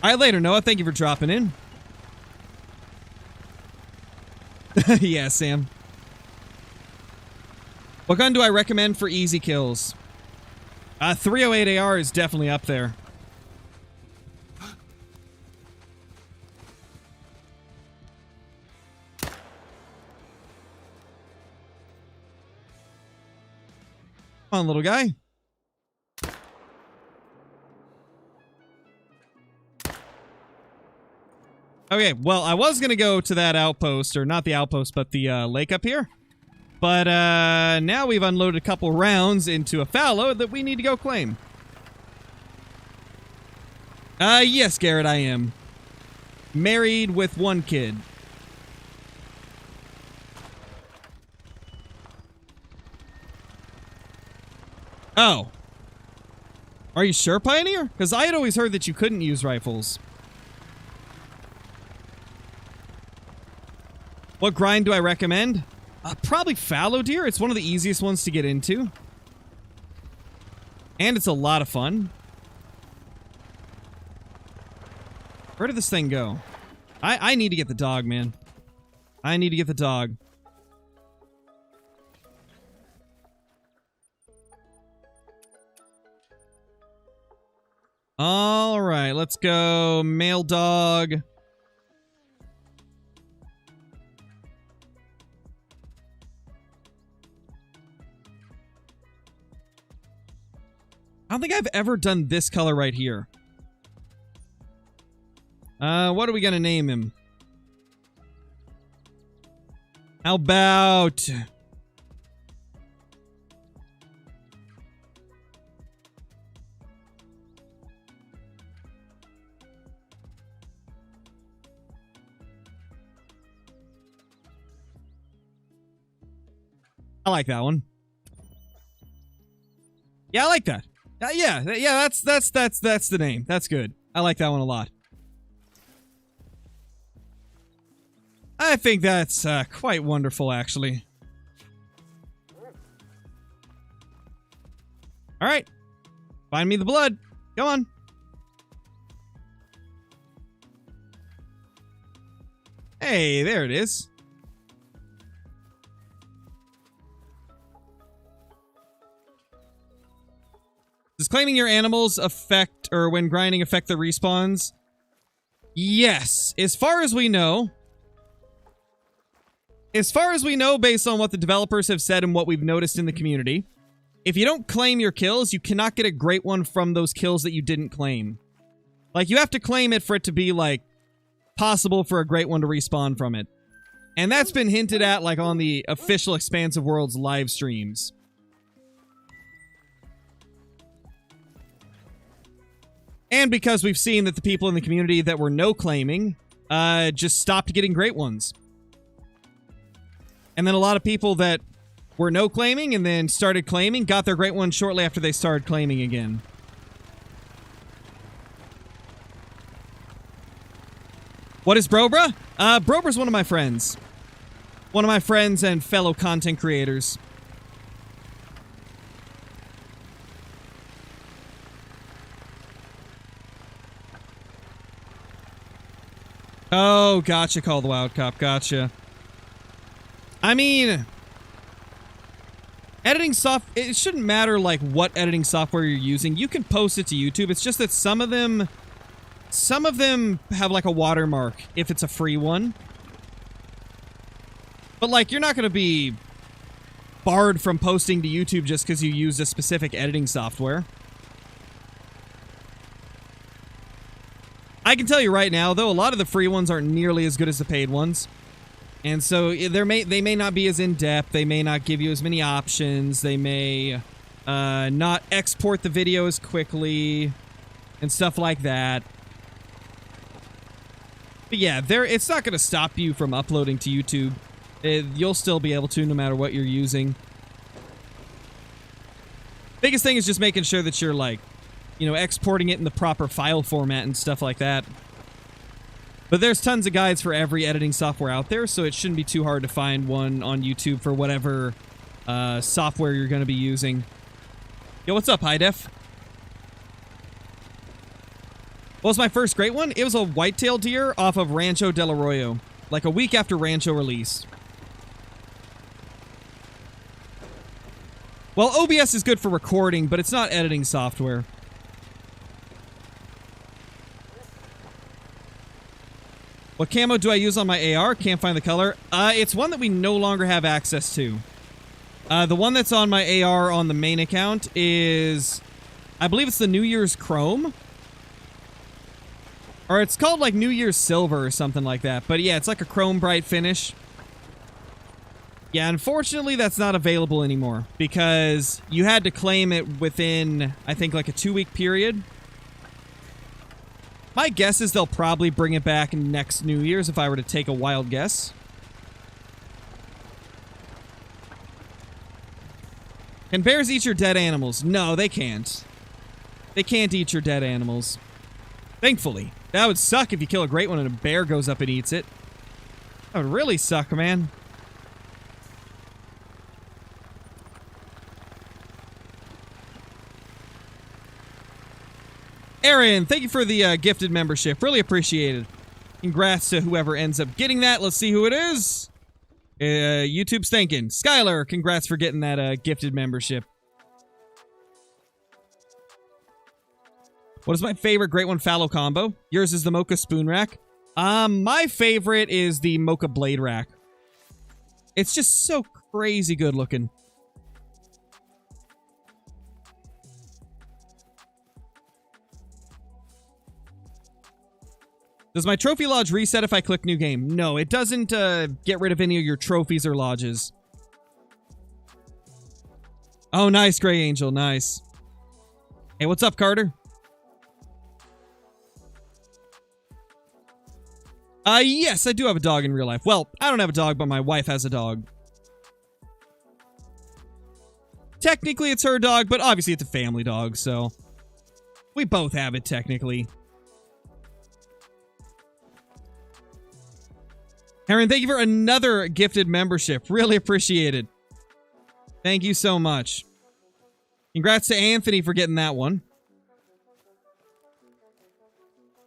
All right, later, Noah. Thank you for dropping in. Yeah, Sam. What gun do I recommend for easy kills? 308 AR is definitely up there. Come on, little guy. Okay, well, I was going to go to that outpost, or not the outpost, but the lake up here. But now we've unloaded a couple rounds into a fallow that we need to go claim. Yes, Garrett, I am. Married with 1 kid. Oh. Are you sure, Pioneer? Because I had always heard that you couldn't use rifles. What grind do I recommend? Probably fallow deer. It's one of the easiest ones to get into. And it's a lot of fun. Where did this thing go? I need to get the dog, man. I need to get the dog. All right, let's go. Male dog. I don't think I've ever done this color right here. What are we gonna name him? How about... I like that one. Yeah, I like that. Yeah, that's the name. That's good. I like that one a lot. I think that's quite wonderful, actually. All right. Find me the blood. Come on. Hey, there it is. Does claiming your animals affect, or when grinding, affect the respawns? Yes. As far as we know, based on what the developers have said and what we've noticed in the community, if you don't claim your kills, you cannot get a great one from those kills that you didn't claim. Like, you have to claim it for it to be, like, possible for a great one to respawn from it. And that's been hinted at, like, on the official Expansive Worlds live streams. And because we've seen that the people in the community that were no-claiming just stopped getting great ones. And then a lot of people that were no-claiming and then started claiming got their great ones shortly after they started claiming again. What is Brobra? Brobra's one of my friends. One of my friends and fellow content creators. Oh, gotcha, Call the Wild Cop, gotcha. I mean, editing it shouldn't matter, like, what editing software you're using. You can post it to YouTube. It's just that some of them have, like, a watermark if it's a free one. But, like, you're not going to be barred from posting to YouTube just because you used a specific editing software. I can tell you right now, though, a lot of the free ones aren't nearly as good as the paid ones. And so they may not be as in-depth, they may not give you as many options, they may not export the video as quickly, and stuff like that. But yeah, it's not going to stop you from uploading to YouTube. You'll still be able to, no matter what you're using. Biggest thing is just making sure that you're, like, you know, exporting it in the proper file format and stuff like that. But there's tons of guides for every editing software out there, so it shouldn't be too hard to find one on YouTube for whatever software you're going to be using. Yo, what's up, High Def? What was my first great one? It was a whitetail deer off of Rancho del Arroyo, like a week after Rancho release. Well, OBS is good for recording, but it's not editing software. What camo do I use on my AR? Can't find the color. It's one that we no longer have access to. The one that's on my AR on the main account is, I believe it's the New Year's Chrome. Or it's called like New Year's Silver or something like that. But yeah, it's like a chrome bright finish. Yeah, unfortunately that's not available anymore because you had to claim it within, I think, like a 2-week period. My guess is they'll probably bring it back next New Year's if I were to take a wild guess. Can bears eat your dead animals? No, they can't. They can't eat your dead animals. Thankfully. That would suck if you kill a great one and a bear goes up and eats it. That would really suck, man. Aaron, thank you for the gifted membership. Really appreciated. Congrats to whoever ends up getting that. Let's see who it is. YouTube's thanking. Skylar, congrats for getting that gifted membership. What is my favorite Great One Fallow combo? Yours is the Mocha Spoon Rack. My favorite is the Mocha Blade Rack. It's just so crazy good looking. Does my trophy lodge reset if I click new game? No, it doesn't get rid of any of your trophies or lodges. Oh, nice, Gray Angel. Nice. Hey, what's up, Carter? Yes, I do have a dog in real life. Well, I don't have a dog, but my wife has a dog. Technically, it's her dog, but obviously it's a family dog, so... we both have it, technically. Heron, thank you for another gifted membership. Really appreciate it. Thank you so much. Congrats to Anthony for getting that one.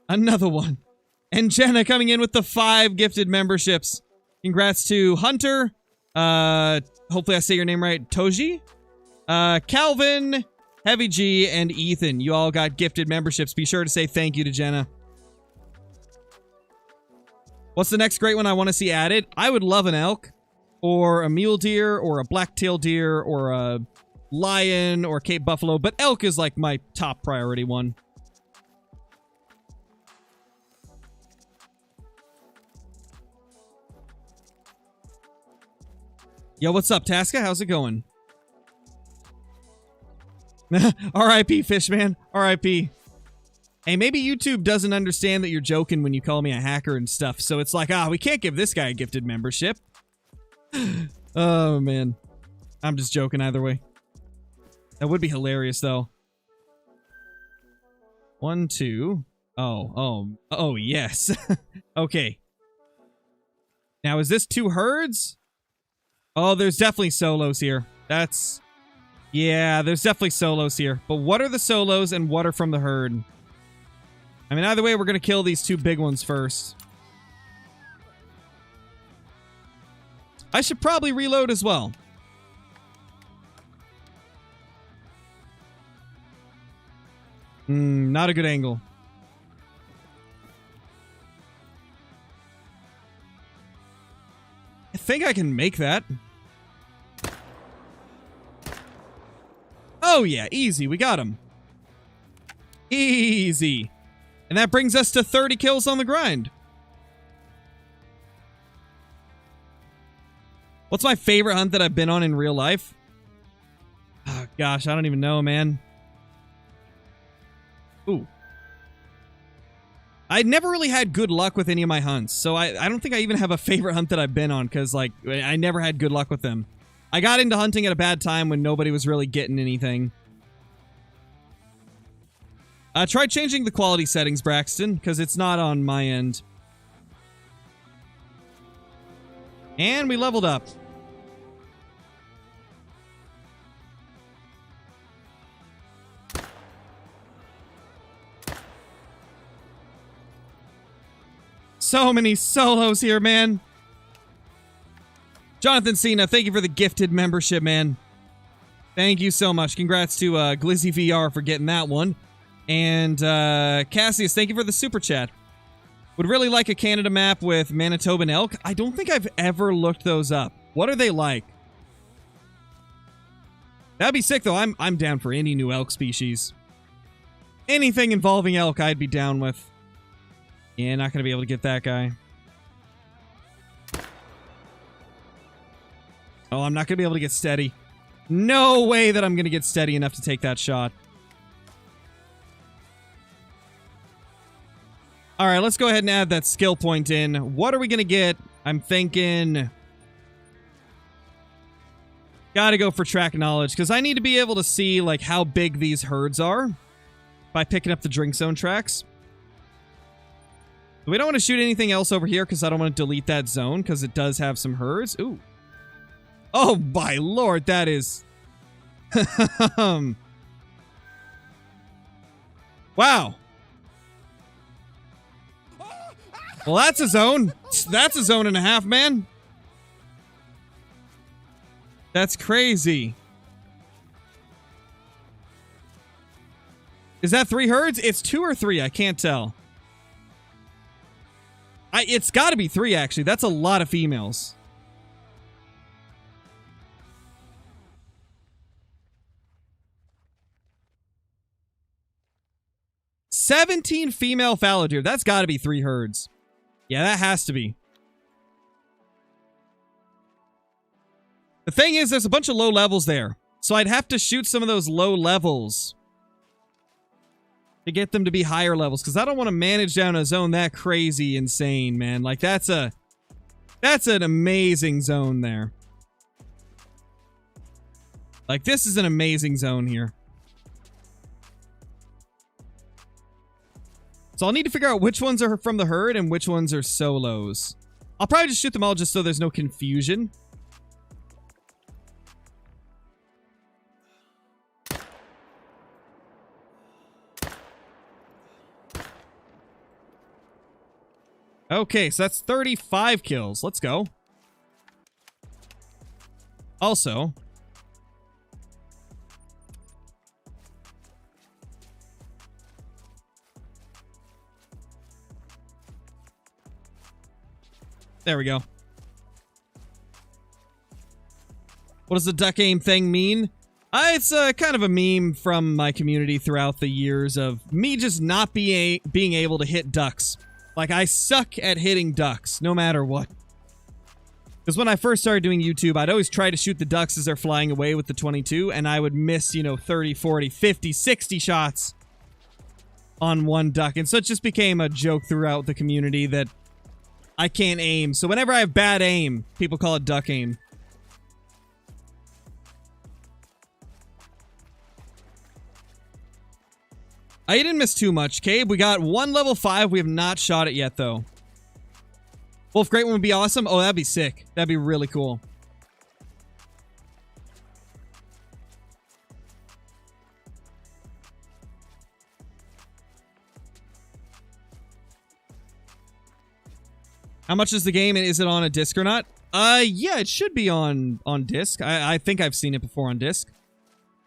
Another one. And Jenna coming in with the 5 gifted memberships. Congrats to Hunter. Hopefully I say your name right. Toji. Calvin, Heavy G, and Ethan. You all got gifted memberships. Be sure to say thank you to Jenna. What's the next great one I want to see added? I would love an elk, or a mule deer, or a black-tailed deer, or a lion, or Cape buffalo, but elk is like my top priority one. Yo, what's up, Tasca? How's it going? R.I.P. Fishman. R.I.P. Hey, maybe YouTube doesn't understand that you're joking when you call me a hacker and stuff, so it's like, we can't give this guy a gifted membership. Oh, man. I'm just joking either way. That would be hilarious, though. 1, 2. Oh, yes. Okay. Now, is this 2 herds? Oh, there's definitely solos here. Yeah, there's definitely solos here. But what are the solos and what are from the herd? I mean, either way, we're going to kill these 2 big ones first. I should probably reload as well. Not a good angle. I think I can make that. Oh yeah, easy. We got him. Easy. And that brings us to 30 kills on the grind. What's my favorite hunt that I've been on in real life? Oh, gosh, I don't even know, man. Ooh. I never really had good luck with any of my hunts, so I don't think I even have a favorite hunt that I've been on, because, like, I never had good luck with them. I got into hunting at a bad time when nobody was really getting anything. Try changing the quality settings, Braxton, because it's not on my end. And we leveled up. So many solos here, man. Jonathan Cena, thank you for the gifted membership, man. Thank you so much. Congrats to Glizzy VR for getting that one. And Cassius, thank you for the super chat. Would really like a Canada map with Manitoban elk. I don't think I've ever looked those up. What are they like? That'd be sick, though. I'm down for any new elk species. Anything involving elk, I'd be down with. Yeah, not gonna be able to get that guy. Oh, I'm not gonna be able to get steady. No way that I'm gonna get steady enough to take that shot. Alright, let's go ahead and add that skill point in. What are we gonna get? I'm thinking... Gotta go for track knowledge, because I need to be able to see, like, how big these herds are by picking up the drink zone tracks. We don't want to shoot anything else over here because I don't want to delete that zone because it does have some herds. Ooh. Oh, my lord, that is... Wow. Well, that's a zone. That's a zone and a half, man. That's crazy. Is that 3 herds? It's 2 or 3. I can't tell. It's got to be 3, actually. That's a lot of females. "17 female fallow deer. That's got to be 3 herds. Yeah, that has to be. The thing is, there's a bunch of low levels there. So I'd have to shoot some of those low levels to get them to be higher levels, because I don't want to manage down a zone that crazy insane, man. Like, that's an amazing zone there. Like, this is an amazing zone here. So I'll need to figure out which ones are from the herd and which ones are solos. I'll probably just shoot them all just so there's no confusion. Okay, so that's 35 kills. Let's go. Also, there we go. What does the duck aim thing mean? It's kind of a meme from my community throughout the years of me just not being able to hit ducks. Like, I suck at hitting ducks, no matter what. Because when I first started doing YouTube, I'd always try to shoot the ducks as they're flying away with the 22, and I would miss, you know, 30, 40, 50, 60 shots on one duck. And so it just became a joke throughout the community that I can't aim. So whenever I have bad aim, people call it duck aim. I didn't miss too much, Cabe. We got one level 5. We have not shot it yet, though. Wolf Great One would be awesome. Oh, that'd be sick. That'd be really cool. How much is the game, and is it on a disc or not? Yeah, it should be on disc. I think I've seen it before on disc.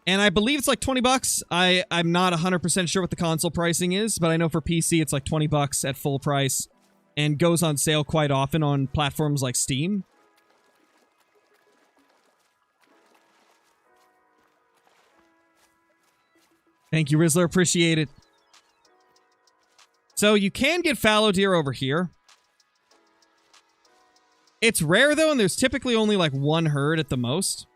And I believe it's like 20 bucks. I'm not 100% sure what the console pricing is, but I know for PC it's like 20 bucks at full price and goes on sale quite often on platforms like Steam. Thank you, Rizzler. Appreciate it. So you can get fallow deer over here. It's rare, though, and there's typically only like one herd at the most.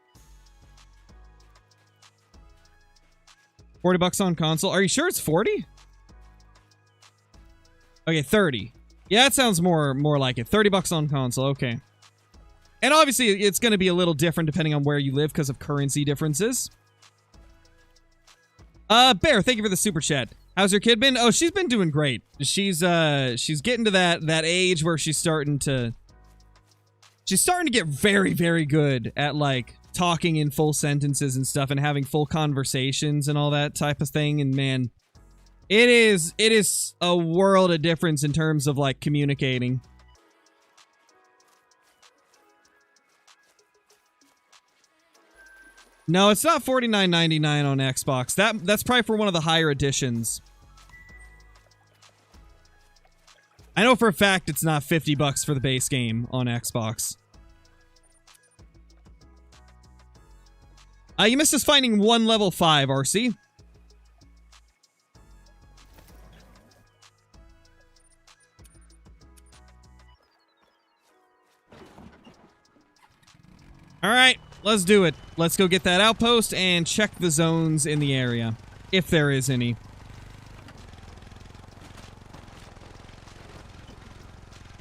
40 bucks on console. Are you sure it's 40? Okay, 30. Yeah, that sounds more like it. 30 bucks on console. Okay. And obviously, it's going to be a little different depending on where you live because of currency differences. Bear, thank you for the super chat. How's your kid been? Oh, she's been doing great. She's getting to that age where she's starting to get very, very good at, like, talking in full sentences and stuff and having full conversations and all that type of thing. And man, it is a world of difference in terms of, like, communicating. No, it's not $49.99 on Xbox. That's probably for one of the higher editions. I know for a fact it's not 50 bucks for the base game on Xbox. You missed us finding one level 5, RC. Alright, let's do it. Let's go get that outpost and check the zones in the area, if there is any.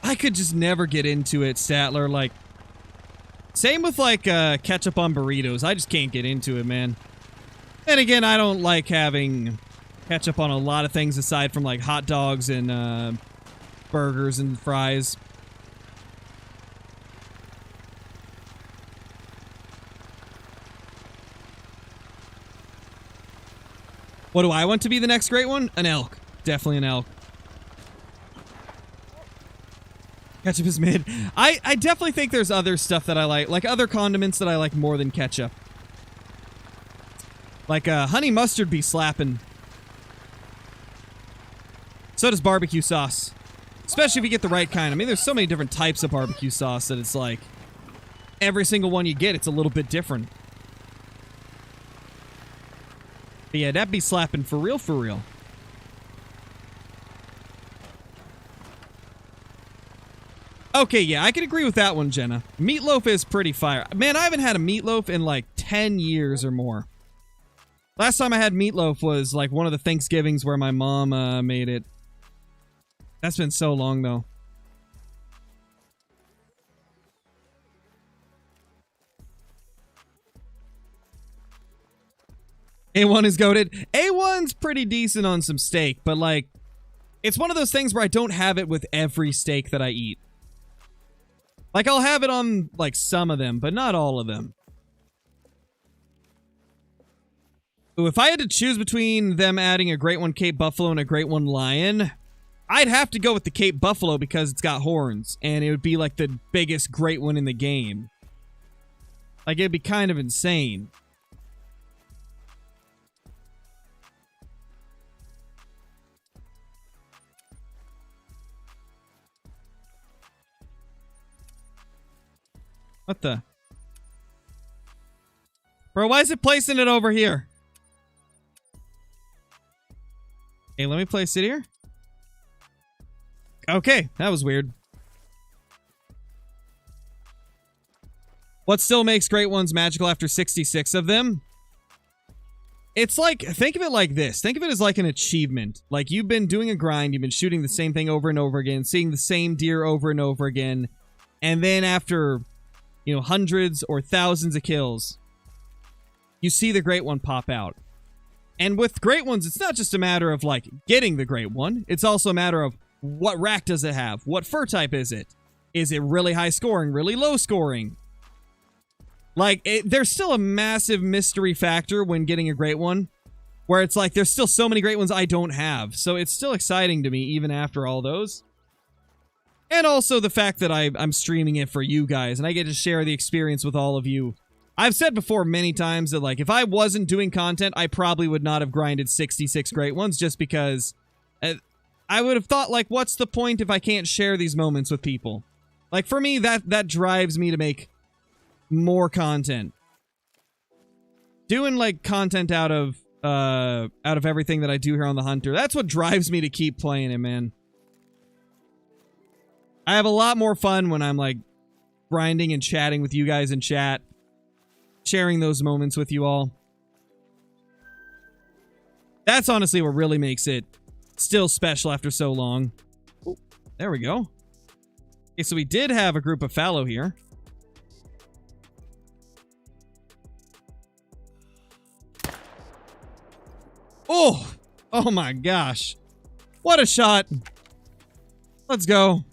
I could just never get into it, Statler. Like, same with, like, ketchup on burritos. I just can't get into it, man. And again, I don't like having ketchup on a lot of things aside from, like, hot dogs and burgers and fries. What do I want to be the next great one? An elk. Definitely an elk. Ketchup is mid. I definitely think there's other stuff that I like other condiments that I like more than ketchup. Like, honey mustard be slapping. So does barbecue sauce. Especially if you get the right kind. I mean, there's so many different types of barbecue sauce that it's like, every single one you get, it's a little bit different. But yeah, that'd be slapping for real, for real. Okay, yeah, I can agree with that one, Jenna. Meatloaf is pretty fire. Man, I haven't had a meatloaf in like 10 years or more. Last time I had meatloaf was like one of the Thanksgivings where my mom made it. That's been so long, though. A1 is goated. A1's pretty decent on some steak, but like, it's one of those things where I don't have it with every steak that I eat. Like, I'll have it on, like, some of them, but not all of them. Ooh, if I had to choose between them adding a Great One Cape Buffalo and a Great One Lion, I'd have to go with the Cape Buffalo because it's got horns, and it would be, like, the biggest Great One in the game. Like, it'd be kind of insane. What the? Bro, why is it placing it over here? Okay, let me place it here. Okay, that was weird. What still makes Great Ones magical after 66 of them? It's like, think of it like this. Think of it as like an achievement. Like, you've been doing a grind, you've been shooting the same thing over and over again, seeing the same deer over and over again, and then after, you know, hundreds or thousands of kills, you see the Great One pop out. And with Great Ones, it's not just a matter of, like, getting the Great One. It's also a matter of what rack does it have? What fur type is it? Is it really high scoring? Really low scoring? Like, there's still a massive mystery factor when getting a Great One, where it's like, there's still so many Great Ones I don't have. So it's still exciting to me, even after all those. And also the fact that I'm streaming it for you guys, and I get to share the experience with all of you. I've said before many times that, like, if I wasn't doing content, I probably would not have grinded 66 Great Ones, just because I would have thought, like, what's the point if I can't share these moments with people? Like, for me, that drives me to make more content. Doing, like, content out of everything that I do here on The Hunter, that's what drives me to keep playing it, man. I have a lot more fun when I'm, like, grinding and chatting with you guys in chat. Sharing those moments with you all. That's honestly what really makes it still special after so long. Oh, there we go. Okay, so we did have a group of fallow here. Oh! Oh my gosh. What a shot. Let's go.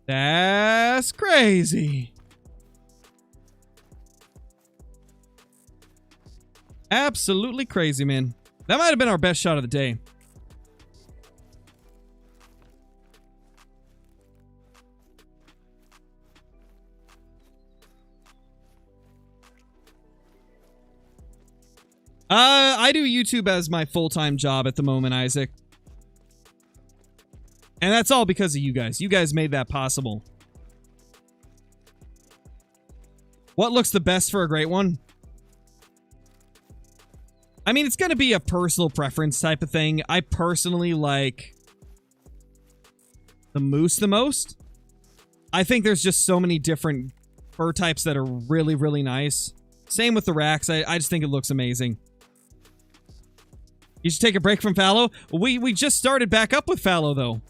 That's crazy. Absolutely crazy, man. That might have been our best shot of the day. I do YouTube as my full-time job at the moment, Isaac. And that's all because of you guys. You guys made that possible. What looks the best for a Great One? I mean, it's going to be a personal preference type of thing. I personally like the moose the most. I think there's just so many different fur types that are really, really nice. Same with the racks. I just think it looks amazing. You should take a break from fallow. We just started back up with fallow, though.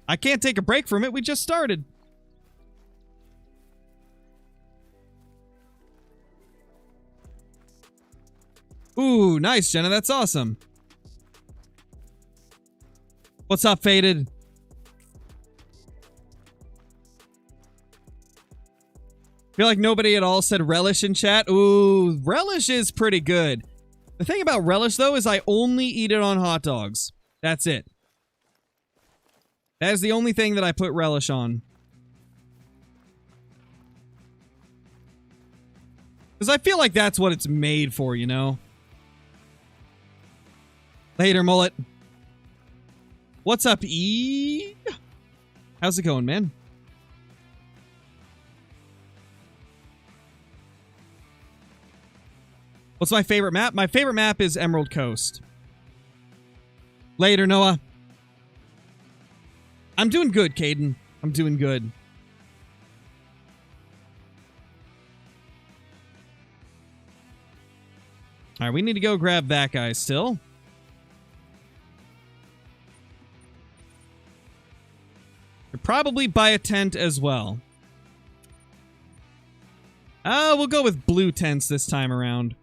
I can't take a break from it. We just started. Ooh, nice, Jenna. That's awesome. What's up, Faded? Feel like nobody at all said relish in chat. Ooh, relish is pretty good. The thing about relish, though, is I only eat it on hot dogs. That's it. That is the only thing that I put relish on. Because I feel like that's what it's made for, you know? Later, mullet. What's up, E? How's it going, man? What's my favorite map? My favorite map is Emerald Coast. Later, Noah. I'm doing good, Caden. I'm doing good. Alright, we need to go grab that guy still. Could probably buy a tent as well. We'll go with blue tents this time around.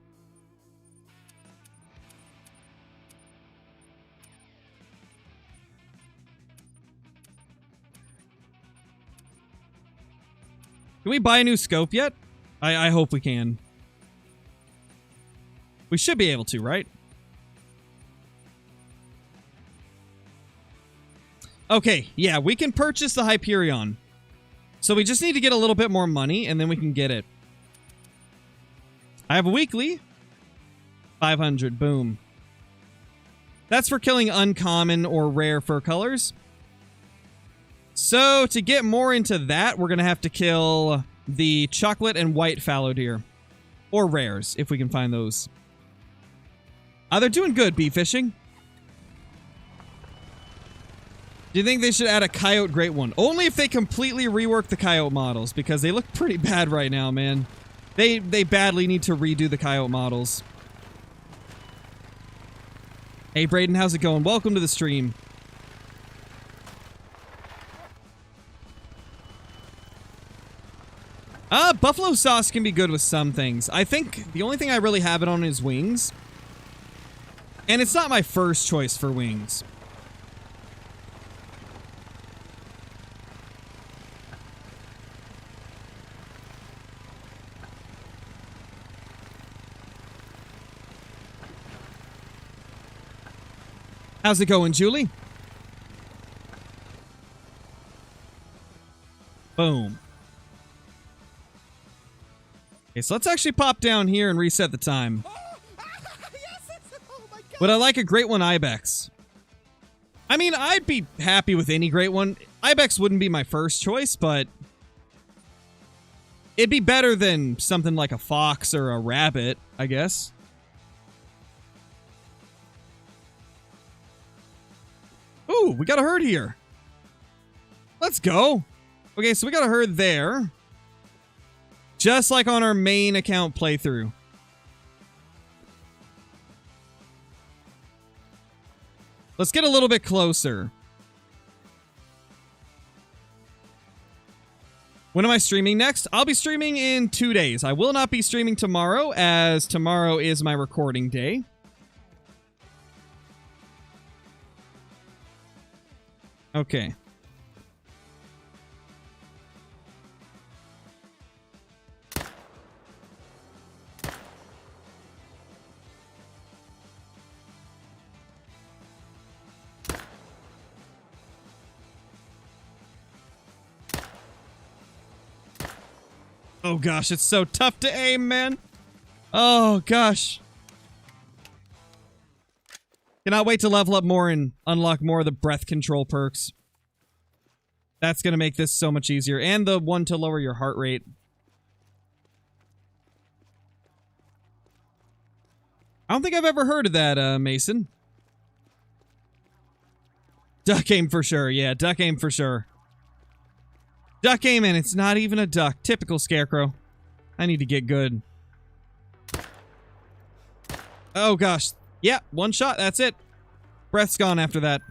Can we buy a new scope yet? I hope we can. We should be able to, right? Okay, yeah, we can purchase the Hyperion. So we just need to get a little bit more money, and then we can get it. I have a weekly. 500, boom. That's for killing uncommon or rare fur colors. So, to get more into that, we're going to have to kill the chocolate and white fallow deer. Or rares, if we can find those. They're doing good, bee fishing. Do you think they should add a coyote great one? Only if they completely rework the coyote models, because they look pretty bad right now, man. They badly need to redo the coyote models. Hey, Brayden, how's it going? Welcome to the stream. Buffalo sauce can be good with some things. I think the only thing I really have it on is wings. And it's not my first choice for wings. How's it going, Julie? Boom. Okay, so let's actually pop down here and reset the time. Would I like a Great One Ibex? I mean, I'd be happy with any Great One. Ibex wouldn't be my first choice, but it'd be better than something like a fox or a rabbit, I guess. Ooh, we got a herd here. Let's go. Okay, so we got a herd there. Just like on our main account playthrough. Let's get a little bit closer. When am I streaming next? I'll be streaming in 2 days. I will not be streaming tomorrow, as tomorrow is my recording day. Okay. Oh gosh, it's so tough to aim, man. Oh gosh. Cannot wait to level up more and unlock more of the breath control perks. That's gonna make this so much easier. And the one to lower your heart rate. I don't think I've ever heard of that, Mason. Duck aim for sure. Yeah, duck aim for sure. Duck aim, and it's not even a duck. Typical Scarecrow. I need to get good. Oh gosh. Yeah, one shot. That's it. Breath's gone after that.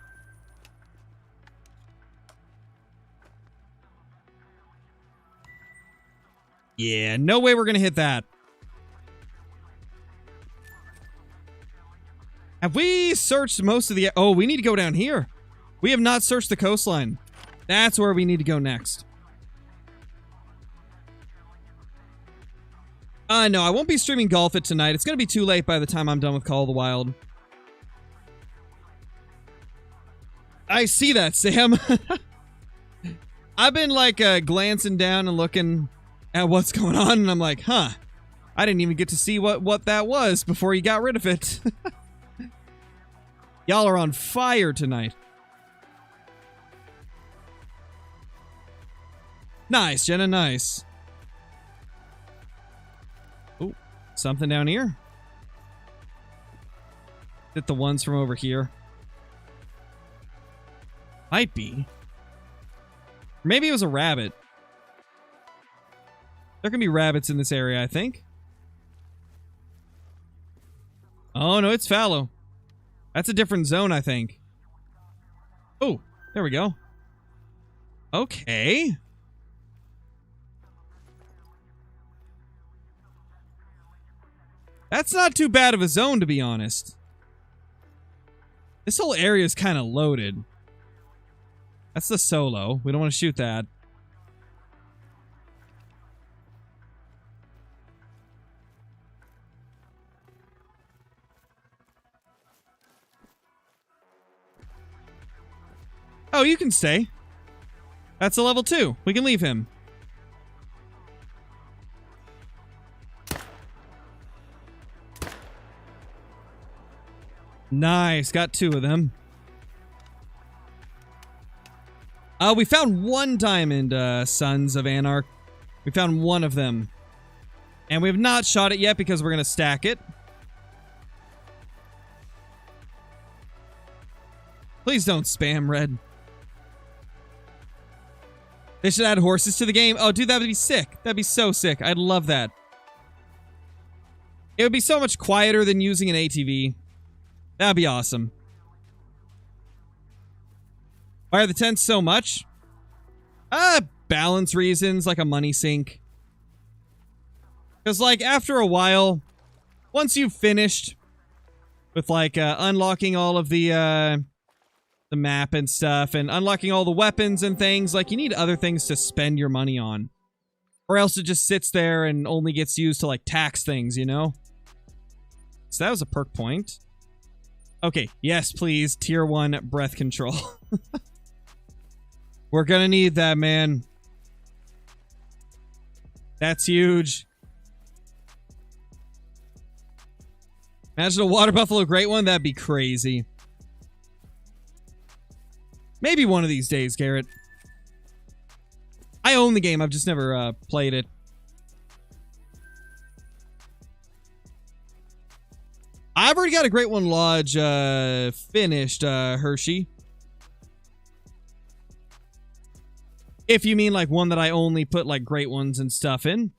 Yeah, no way we're gonna hit that. Have we searched most of the... Oh, we need to go down here. We have not searched the coastline. That's where we need to go next. No, I won't be streaming Golf It tonight. It's gonna be too late by the time I'm done with Call of the Wild. I see that, Sam. I've been, like, glancing down and looking at what's going on, and I'm like, huh. I didn't even get to see what that was before you got rid of it. Y'all are on fire tonight. Nice, Jenna, nice. Oh, something down here. Is it the ones from over here? Might be. Or maybe it was a rabbit. There can be rabbits in this area, I think. Oh, no, it's fallow. That's a different zone, I think. Oh, there we go. Okay. That's not too bad of a zone, to be honest. This whole area is kind of loaded. That's the solo. We don't want to shoot that. Oh, you can stay. That's a level 2. We can leave him. Nice. Got 2 of them. We found 1 diamond, Sons of Anarch. We found 1 of them. And we have not shot it yet because we're going to stack it. Please don't spam, Red. They should add horses to the game. Oh, dude, that would be sick. That'd be so sick. I'd love that. It would be so much quieter than using an ATV. That'd be awesome. Why are the tents so much? Balance reasons, like a money sink. Because, like, after a while, once you've finished with, like, unlocking all of the map and stuff, and unlocking all the weapons and things, like, you need other things to spend your money on. Or else it just sits there and only gets used to, like, tax things, you know? So that was a perk point. Okay, yes, please. Tier 1 breath control. We're gonna need that, man. That's huge. Imagine a water buffalo great one. That'd be crazy. Maybe one of these days, Garrett. I own the game. I've just never played it. I've already got a Great One Lodge finished, Hershey. If you mean like one that I only put like great ones and stuff in.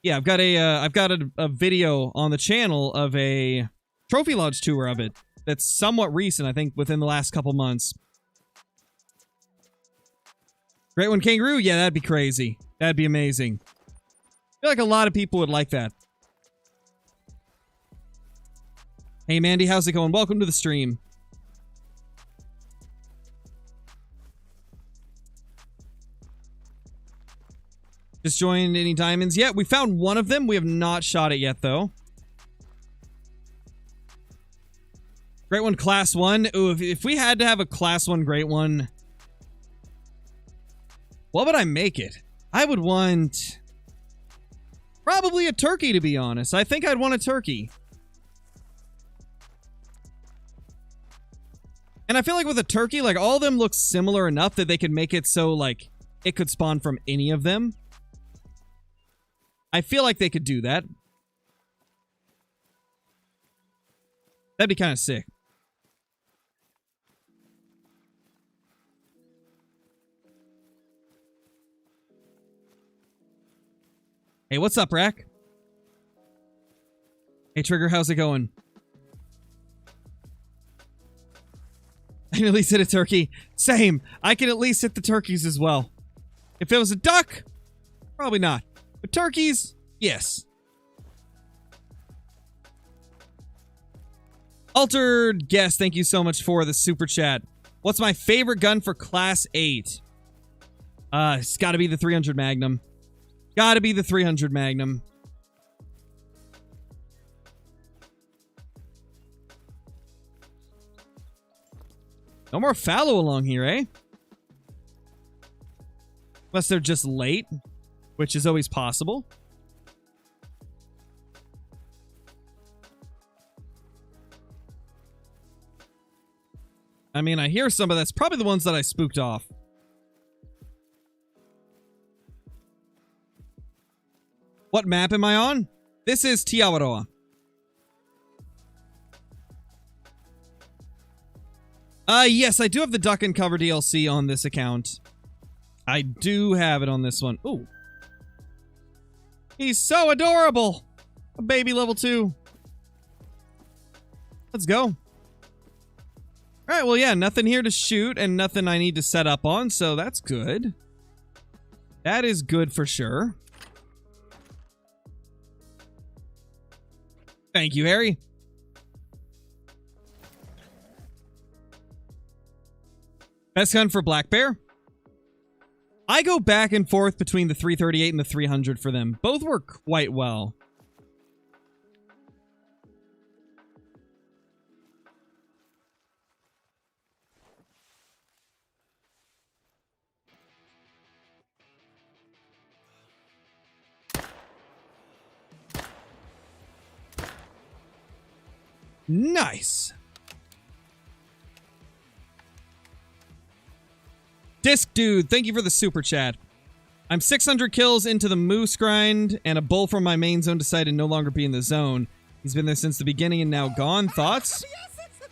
Yeah, I've got a video on the channel of a Trophy Lodge tour of it. That's somewhat recent, I think, within the last couple months. Great One Kangaroo? Yeah, that'd be crazy. That'd be amazing. I feel like a lot of people would like that. Hey, Mandy, how's it going? Welcome to the stream. Just joined any diamonds? Yeah, we found one of them. We have not shot it yet, though. Great One Class 1. Ooh, if we had to have a Class 1 Great One, what would I make it? I would want probably a turkey, to be honest. I think I'd want a turkey. And I feel like with a turkey, like, all of them look similar enough that they could make it so, like, it could spawn from any of them. I feel like they could do that. That'd be kind of sick. Hey, what's up, Rack? Hey, Trigger, how's it going? I can at least hit a turkey. Same. I can at least hit the turkeys as well. If it was a duck, probably not. But turkeys, yes. Altered Guest, thank you so much for the super chat. What's my favorite gun for Class 8? It's gotta be the 300 Magnum. Gotta be the 300 Magnum. No more fallow along here, eh? Unless they're just late, which is always possible. I mean, I hear some, but that's probably the ones that I spooked off. What map am I on? This is Tiawaroa. Yes, I do have the Duck and Cover DLC on this account. I do have it on this one. Ooh. He's so adorable. A baby level 2. Let's go. Alright, well, yeah, nothing here to shoot and nothing I need to set up on, so that's good. That is good for sure. Thank you, Harry. Best gun for Black Bear? I go back and forth between the 338 and the 300 for them. Both work quite well. Nice. Disc Dude, thank you for the super chat. I'm 600 kills into the moose grind, and a bull from my main zone decided to no longer be in the zone. He's been there since the beginning and now gone. Thoughts?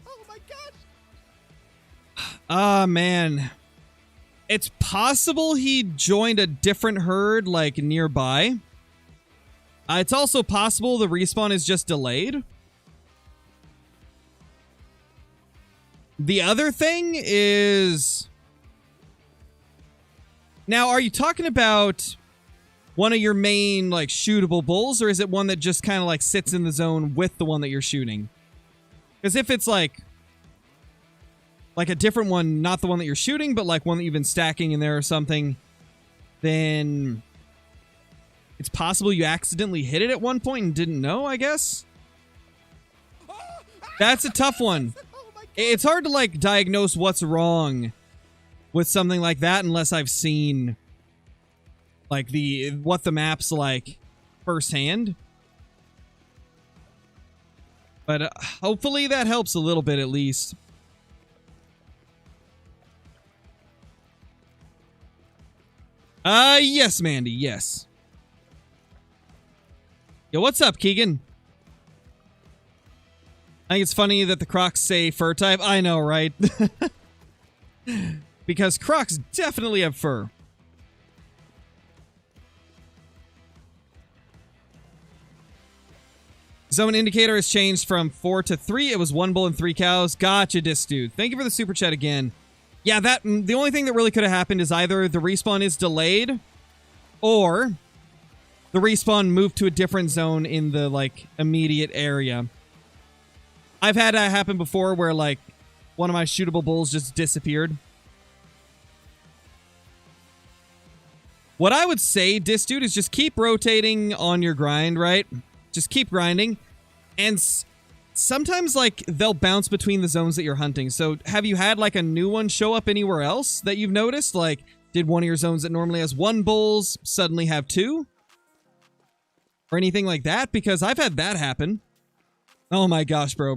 Oh my gosh. Ah, man. It's possible he joined a different herd, like, nearby. It's also possible the respawn is just delayed. The other thing is... Now, are you talking about one of your main, like, shootable bulls, or is it one that just kind of, like, sits in the zone with the one that you're shooting? Because if it's, like a different one, not the one that you're shooting, but, like, one that you've been stacking in there or something, then it's possible you accidentally hit it at one point and didn't know, I guess? That's a tough one. It's hard to, like, diagnose what's wrong with something like that unless I've seen, like, what the map's like firsthand. But hopefully that helps a little bit at least. Yes, Mandy, yes. Yo, what's up, Keegan? I think it's funny that the Crocs say fur type. I know, right? Because Crocs definitely have fur. Zone indicator has changed from 4 to 3. It was 1 bull and 3 cows. Gotcha, Disc Dude. Thank you for the super chat again. Yeah, the only thing that really could have happened is either the respawn is delayed or the respawn moved to a different zone in the, like, immediate area. I've had that happen before where, like, one of my shootable bulls just disappeared. What I would say, Disc Dude, is just keep rotating on your grind, right? Just keep grinding. And sometimes, like, they'll bounce between the zones that you're hunting. So have you had, like, a new one show up anywhere else that you've noticed? Like, did one of your zones that normally has 1 bulls suddenly have 2? Or anything like that? Because I've had that happen. Oh my gosh, bro.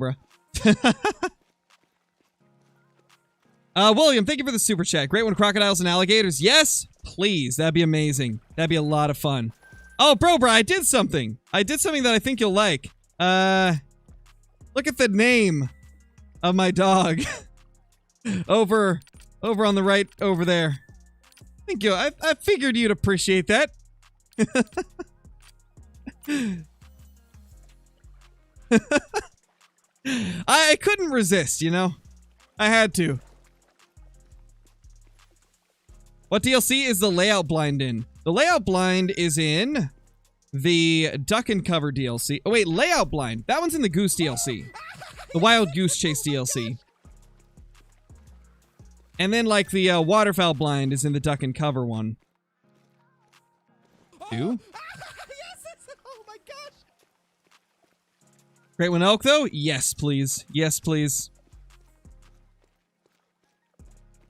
William, thank you for the super chat. Great one, crocodiles and alligators. Yes, please. That'd be amazing. That'd be a lot of fun. Oh, bro, I did something. I did something that I think you'll like. Look at the name of my dog. over on the right over there. Thank you. I figured you'd appreciate that. I couldn't resist, you know? I had to. What DLC is the layout blind in? The layout blind is in the Duck and Cover DLC. Oh, wait, layout blind. That one's in the Goose DLC. The Wild Goose Chase DLC. And then, like, the Waterfowl blind is in the Duck and Cover one. Two? Oh my gosh. Great one, Elk, though? Yes, please. Yes, please.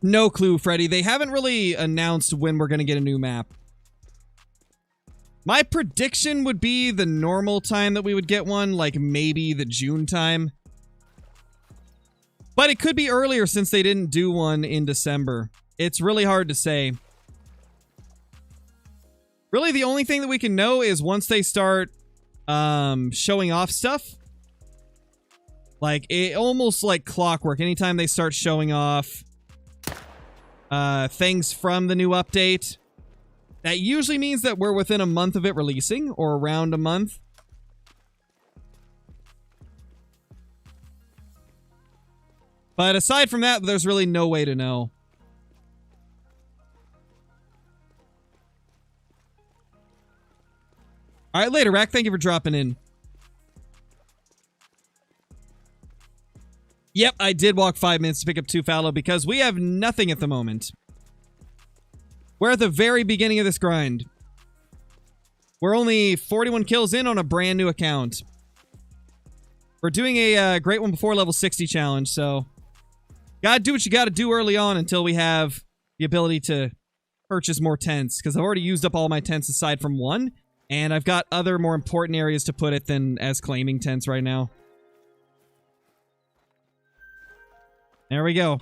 No clue, Freddy. They haven't really announced when we're going to get a new map. My prediction would be the normal time that we would get one, like maybe the June time. But it could be earlier since they didn't do one in December. It's really hard to say. Really, the only thing that we can know is once they start showing off stuff. Like, almost like clockwork. Anytime they start showing off things from the new update, that usually means that we're within a month of it releasing, or around a month. But aside from that, there's really no way to know. Alright, later, Rack. Thank you for dropping in. Yep, I did walk 5 minutes to pick up 2 fallow because we have nothing at the moment. We're at the very beginning of this grind. We're only 41 kills in on a brand new account. We're doing a Great One Before level 60 challenge, so gotta do what you gotta do early on until we have the ability to purchase more tents, because I've already used up all my tents aside from one, and I've got other more important areas to put it than as claiming tents right now. There we go.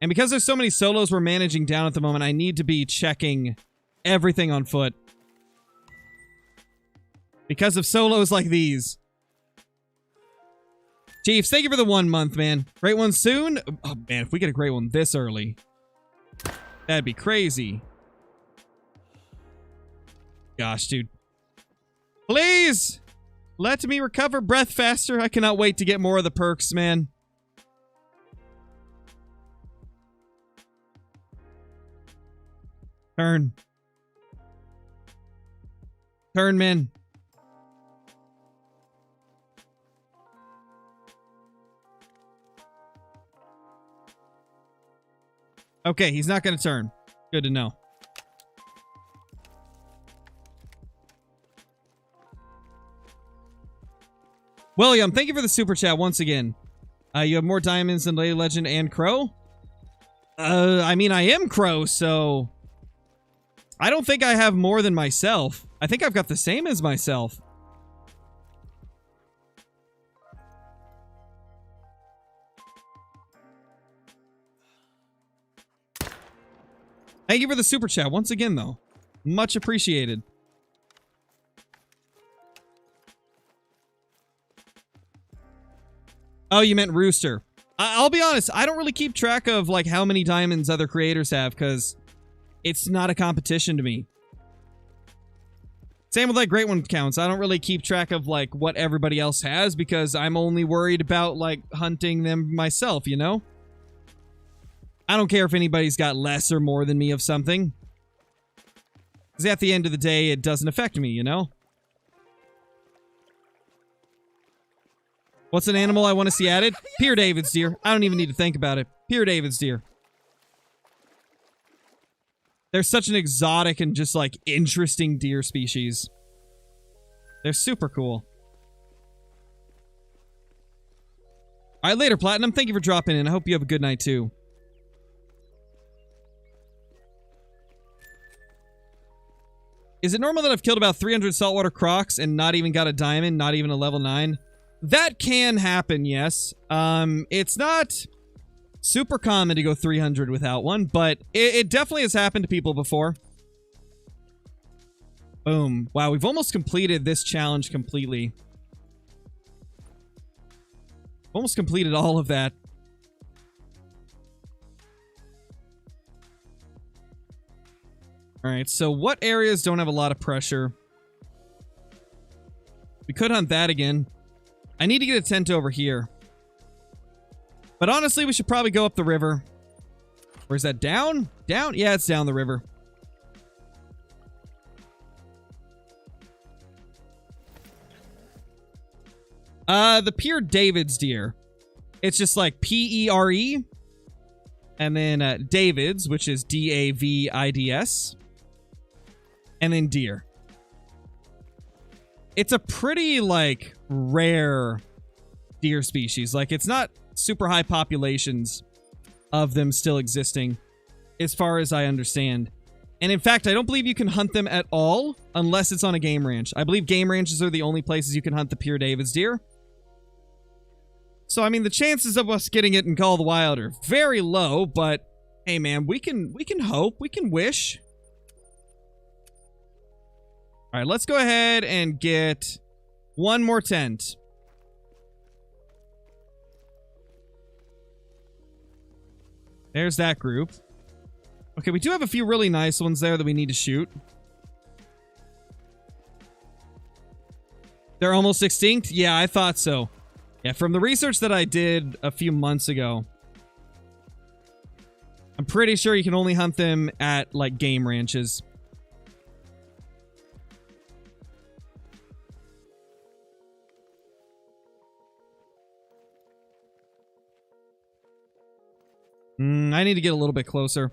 And because there's so many solos we're managing down at the moment, I need to be checking everything on foot. Because of solos like these. Chiefs, thank you for the 1 month, man. Great one soon? Oh, man, if we get a great one this early, that'd be crazy. Gosh, dude. Please! Let me recover breath faster. I cannot wait to get more of the perks, man. Turn. Turn, man. Okay, he's not going to turn. Good to know. William, thank you for the super chat once again. You have more diamonds than Lady Legend and Crow? I mean, I am Crow, so... I don't think I have more than myself. I think I've got the same as myself. Thank you for the super chat once again, though. Much appreciated. Oh, you meant Rooster. I'll be honest, I don't really keep track of like how many diamonds other creators have because it's not a competition to me. Same with like Great One counts. I don't really keep track of like what everybody else has because I'm only worried about like hunting them myself, you know? I don't care if anybody's got less or more than me of something. Because at the end of the day, it doesn't affect me, you know? What's an animal I want to see added? Pierre David's deer. I don't even need to think about it. Pierre David's deer. They're such an exotic and just like interesting deer species. They're super cool. Alright, later, Platinum. Thank you for dropping in. I hope you have a good night too. Is it normal that I've killed about 300 saltwater crocs and not even got a diamond, not even a level 9? That can happen, yes. It's not super common to go 300 without one, but it definitely has happened to people before. Boom. Wow, we've almost completed this challenge completely. Almost completed all of that. Alright, so what areas don't have a lot of pressure? We could hunt that again. I need to get a tent over here. But honestly, we should probably go up the river. Or is that down? Down? Yeah, it's down the river. The Pierre David's deer. It's just like P-E-R-E. And then David's, which is D-A-V-I-D-S. And then deer. It's a pretty, like, rare deer species. Like, it's not super high populations of them still existing, as far as I understand. And in fact, I don't believe you can hunt them at all unless it's on a game ranch. I believe game ranches are the only places you can hunt the Pierre David's deer. So, I mean, the chances of us getting it in Call of the Wild are very low, but hey, man, we can hope, we can wish. All right, let's go ahead and get one more tent. There's that group. Okay, we do have a few really nice ones there that we need to shoot. They're almost extinct? Yeah, I thought so. Yeah, from the research that I did a few months ago, I'm pretty sure you can only hunt them at, like, game ranches. I need to get a little bit closer.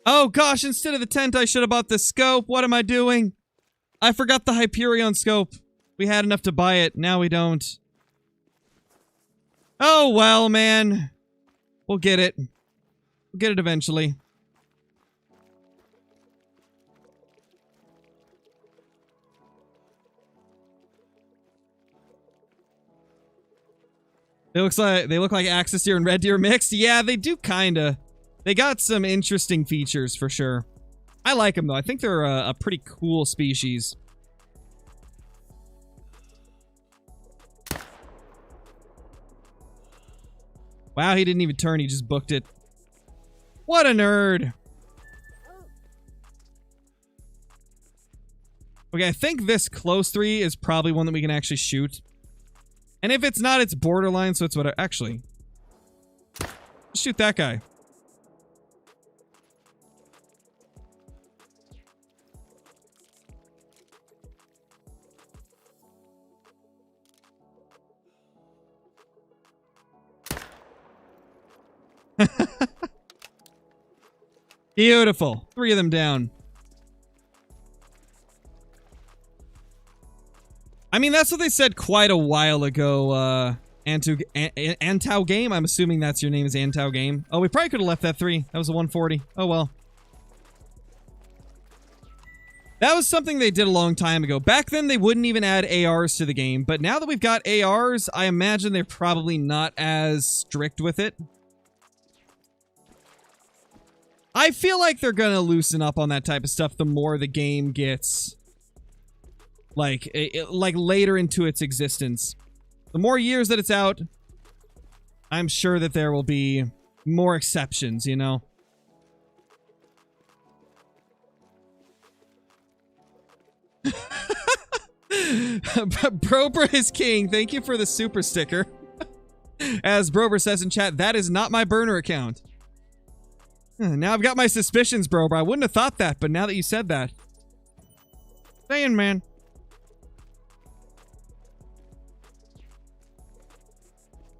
Oh gosh, instead of the tent, I should have bought the scope. What am I doing? I forgot the Hyperion scope. We had enough to buy it. Now we don't. Oh well, man. We'll get it. We'll get it eventually. They look like Axis deer and red deer mixed. Yeah, they do kinda. They got some interesting features for sure. I like them though. I think they're a pretty cool species. Wow, he didn't even turn. He just booked it. What a nerd. Okay, I think this close 3 is probably one that we can actually shoot. And if it's not, it's borderline, so it's what actually. Let's shoot that guy. Beautiful. 3 of them down. I mean, that's what they said quite a while ago, Antow Game? I'm assuming that's your name is Antow Game. Oh, we probably could have left that 3. That was a 140. Oh, well. That was something they did a long time ago. Back then, they wouldn't even add ARs to the game. But now that we've got ARs, I imagine they're probably not as strict with it. I feel like they're gonna loosen up on that type of stuff the more the game gets... like later into its existence. The more years that it's out, I'm sure that there will be more exceptions, you know? Brober is king. Thank you for the super sticker. As Brober says in chat, that is not my burner account. Now I've got my suspicions, Brober. I wouldn't have thought that, but now that you said that. Saying, man.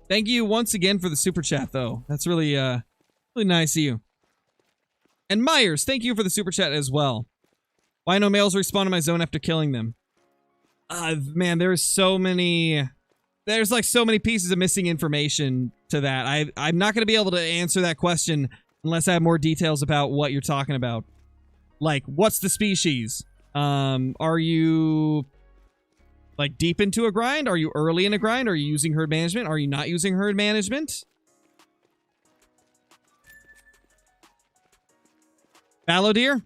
Thank you once again for the super chat, though. That's really, really nice of you. And Myers, thank you for the super chat as well. Why no males respawn in my zone after killing them? Man, there's so many... There's like so many pieces of missing information to that. I'm not going to be able to answer that question unless I have more details about what you're talking about. Like, what's the species? Are you... like, deep into a grind? Are you early in a grind? Are you using herd management? Are you not using herd management? Fallow deer?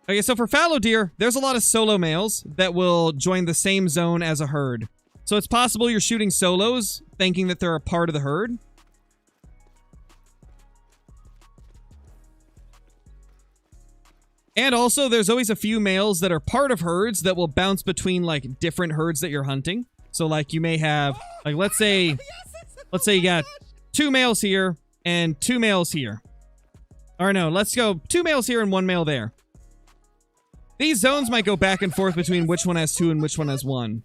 Okay, so for fallow deer, there's a lot of solo males that will join the same zone as a herd. So it's possible you're shooting solos, thinking that they're a part of the herd. And also, there's always a few males that are part of herds that will bounce between, like, different herds that you're hunting. So, like, you may have, like, let's say you got 2 males here and 2 males here. Or no, let's go 2 males here and 1 male there. These zones might go back and forth between which one has 2 and which one has 1.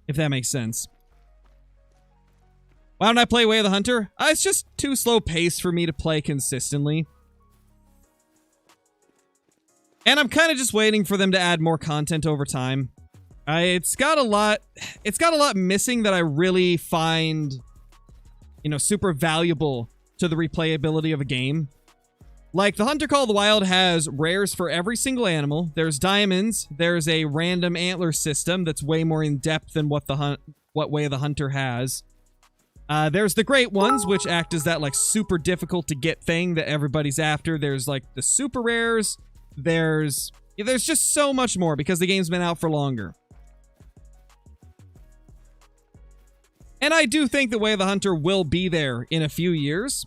If that makes sense. Why don't I play Way of the Hunter? It's just too slow paced for me to play consistently. And I'm kind of just waiting for them to add more content over time. It's got a lot missing that I really find, you know, super valuable to the replayability of a game. Like, the Hunter Call of the Wild has rares for every single animal. There's diamonds. There's a random antler system that's way more in depth than what Way of the Hunter has. There's the great ones, which act as that, like, super difficult to get thing that everybody's after. There's, like, the super rares. There's just so much more because the game's been out for longer. And I do think the Way of the Hunter will be there in a few years.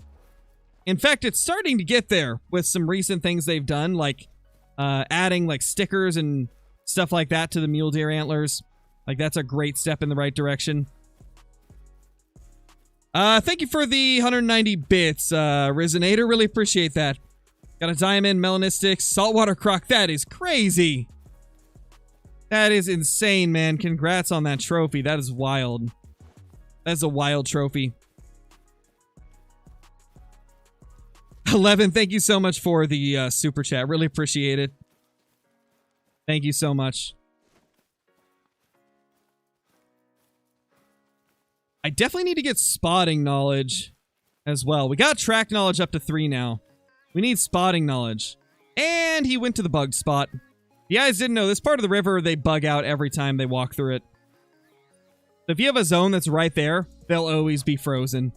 In fact, it's starting to get there with some recent things they've done, like adding like stickers and stuff like that to the mule deer antlers. Like, that's a great step in the right direction. Thank you for the 190 bits, Resonator. Really appreciate that. Got a diamond, melanistic, saltwater croc. That is crazy. That is insane, man. Congrats on that trophy. That is wild. That's a wild trophy. 11, thank you so much for the super chat. Really appreciate it. Thank you so much. I definitely need to get spotting knowledge as well. We got track knowledge up to 3 now. We need spotting knowledge. And he went to the bug spot. You guys didn't know, this part of the river, they bug out every time they walk through it. If you have a zone that's right there, they'll always be frozen.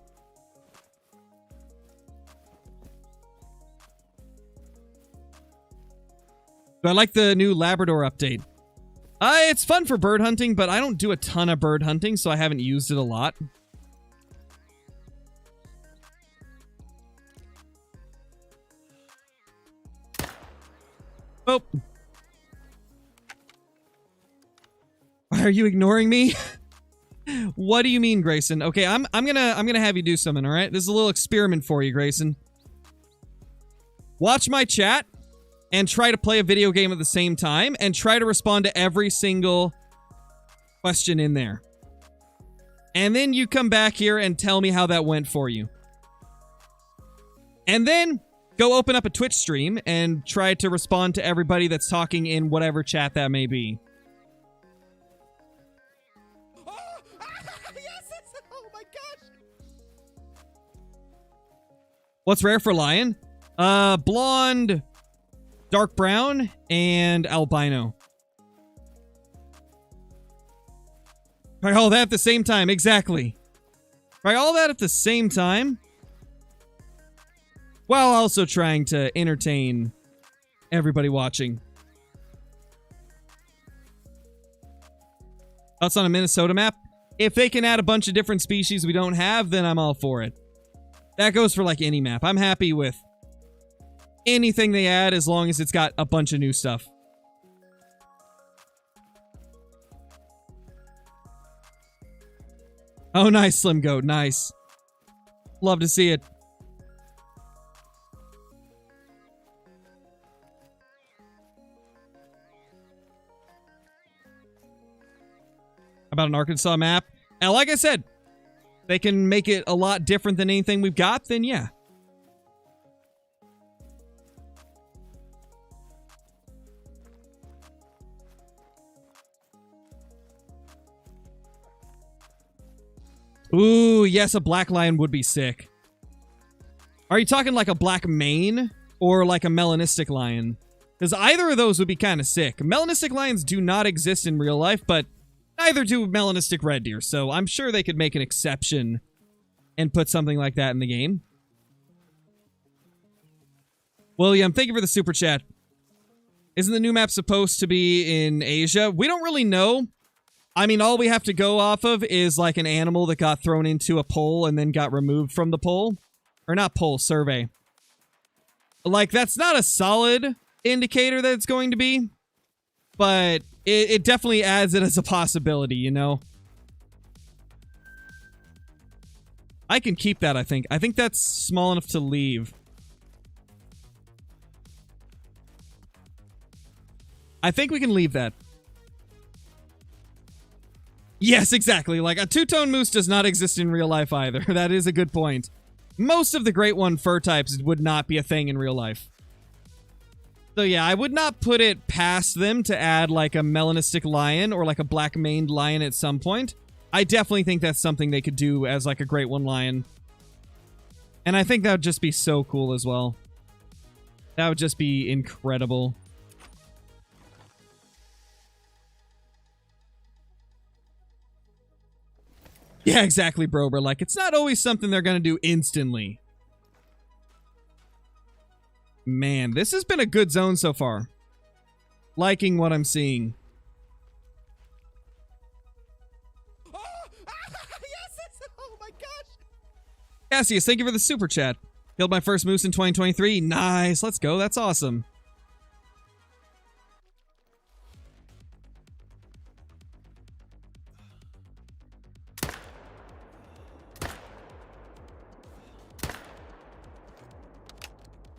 But I like the new Labrador update. It's fun for bird hunting, but I don't do a ton of bird hunting, so I haven't used it a lot. Oh. Why are you ignoring me? What do you mean, Grayson? Okay, I'm gonna have you do something, all right? This is a little experiment for you, Grayson. Watch my chat and try to play a video game at the same time and try to respond to every single question in there. And then you come back here and tell me how that went for you. And then go open up a Twitch stream and try to respond to everybody that's talking in whatever chat that may be. Oh my gosh! What's rare for lion? Blonde, dark brown, and albino. Try all that at the same time, exactly. Try all that at the same time, while also trying to entertain everybody watching. That's on a Minnesota map. If they can add a bunch of different species we don't have, then I'm all for it. That goes for like any map. I'm happy with anything they add as long as it's got a bunch of new stuff. Oh, nice, Slim Goat. Nice. Love to see it. About an Arkansas map. And like I said, they can make it a lot different than anything we've got, then yeah. Ooh, yes, a black lion would be sick. Are you talking like a black mane or like a melanistic lion? Because either of those would be kind of sick. Melanistic lions do not exist in real life, but neither do melanistic red deer, so I'm sure they could make an exception and put something like that in the game. William, thank you for the super chat. Isn't the new map supposed to be in Asia? We don't really know. I mean, all we have to go off of is like an animal that got thrown into a pole and then got removed from the pole. Or not pole, survey. Like, that's not a solid indicator that it's going to be. But it definitely adds it as a possibility, you know? I can keep that, I think. I think that's small enough to leave. I think we can leave that. Yes, exactly. Like, a two-tone moose does not exist in real life either. That is a good point. Most of the Great One fur types would not be a thing in real life. So yeah, I would not put it past them to add like a melanistic lion or like a black-maned lion at some point. I definitely think that's something they could do as like a Great One lion. And I think that would just be so cool as well. That would just be incredible. Yeah, exactly, Brober. Like, it's not always something they're going to do instantly. Man, this has been a good zone so far. Liking what I'm seeing. Oh, yes! Oh my gosh! Cassius, thank you for the super chat. Killed my first moose in 2023. Nice, let's go. That's awesome.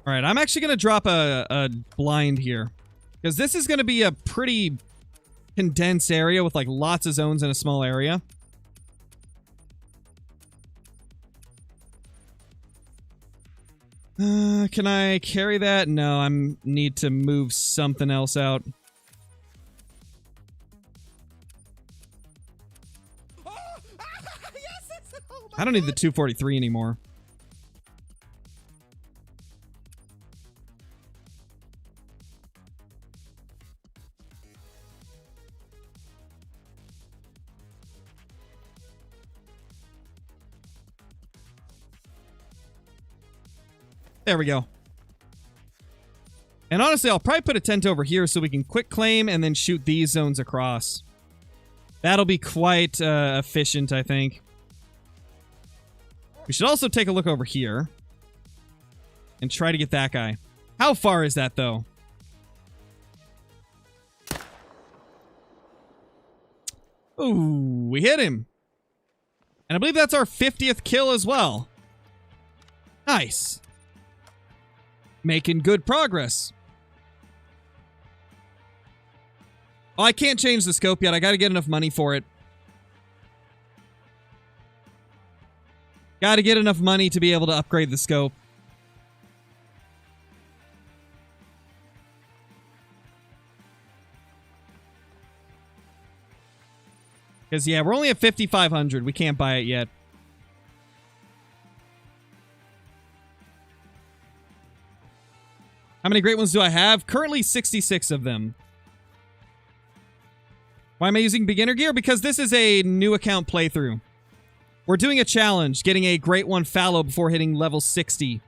All right, I'm actually going to drop a blind here. Because this is going to be a pretty condensed area with like lots of zones in a small area. Can I carry that? No, I need to move something else out. Oh, yes! Oh my I don't need the 243 anymore. There we go. And honestly, I'll probably put a tent over here so we can quick claim and then shoot these zones across. That'll be quite efficient, I think. We should also take a look over here and try to get that guy. How far is that, though? Ooh, we hit him. And I believe that's our 50th kill as well. Nice. Making good progress. Oh, I can't change the scope yet. I gotta get enough money for it. Gotta get enough money to be able to upgrade the scope. Because, yeah, we're only at 5,500. We can't buy it yet. How many great ones do I have? Currently 66 of them. Why am I using beginner gear? Because this is a new account playthrough. We're doing a challenge, getting a great one fallow before hitting level 60.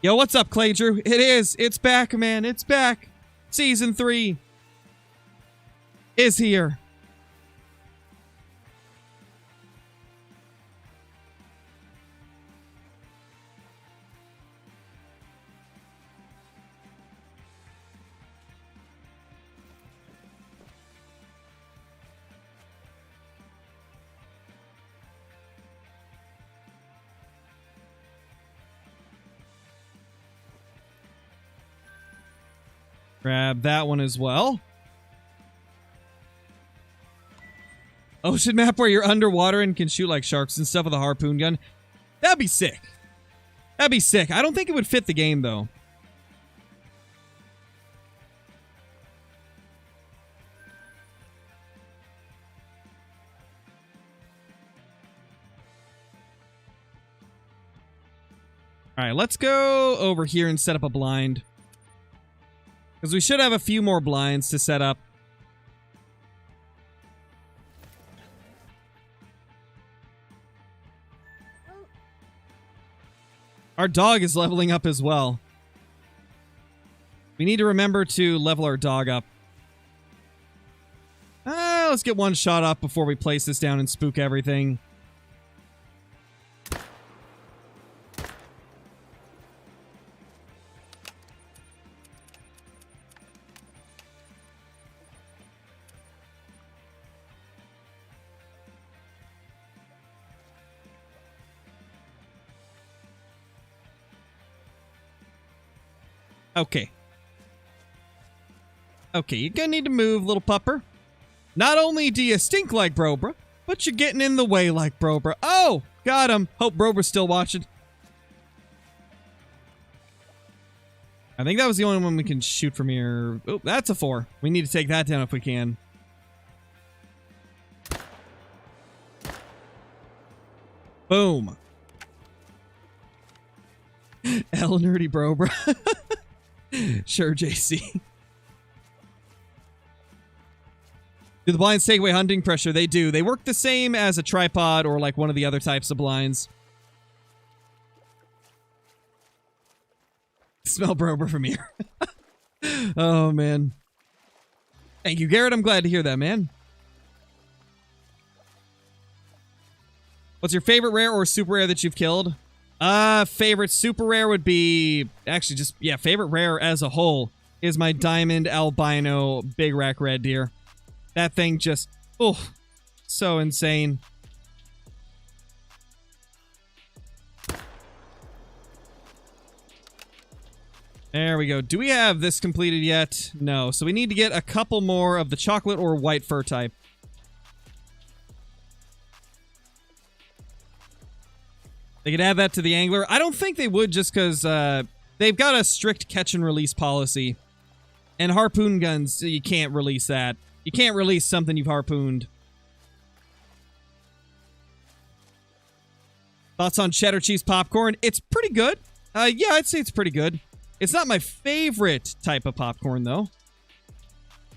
Yo, what's up, Clay Drew? It is. It's back, man. It's back. Season 3 is here. Grab that one as well. Ocean map where you're underwater and can shoot like sharks and stuff with a harpoon gun. That'd be sick. That'd be sick. I don't think it would fit the game, though. Alright, let's go over here and set up a blind. Because we should have a few more blinds to set up. Our dog is leveling up as well. We need to remember to level our dog up. Let's get one shot up before we place this down and spook everything. Okay. Okay, you're gonna need to move, little pupper. Not only do you stink like Brobra, but you're getting in the way like Brobra. Oh! Got him. Hope Brobra's still watching. I think that was the only one we can shoot from here. Oh, that's a 4. We need to take that down if we can. Boom. L nerdy Brobra. Sure, JC. Do the blinds take away hunting pressure? They do. They work the same as a tripod or like one of the other types of blinds. Smell Brober from here. Oh, man. Thank you, Garrett. I'm glad to hear that, man. What's your favorite rare or super rare that you've killed? Favorite super rare would be... Actually, just... Yeah, favorite rare as a whole is my diamond albino big rack red deer. That thing just... Oh, so insane. There we go. Do we have this completed yet? No. So we need to get a couple more of the chocolate or white fur type. They could add that to the angler. I don't think they would just because they've got a strict catch and release policy. And harpoon guns, you can't release that. You can't release something you've harpooned. Thoughts on cheddar cheese popcorn? It's pretty good. Yeah, I'd say it's pretty good. It's not my favorite type of popcorn, though.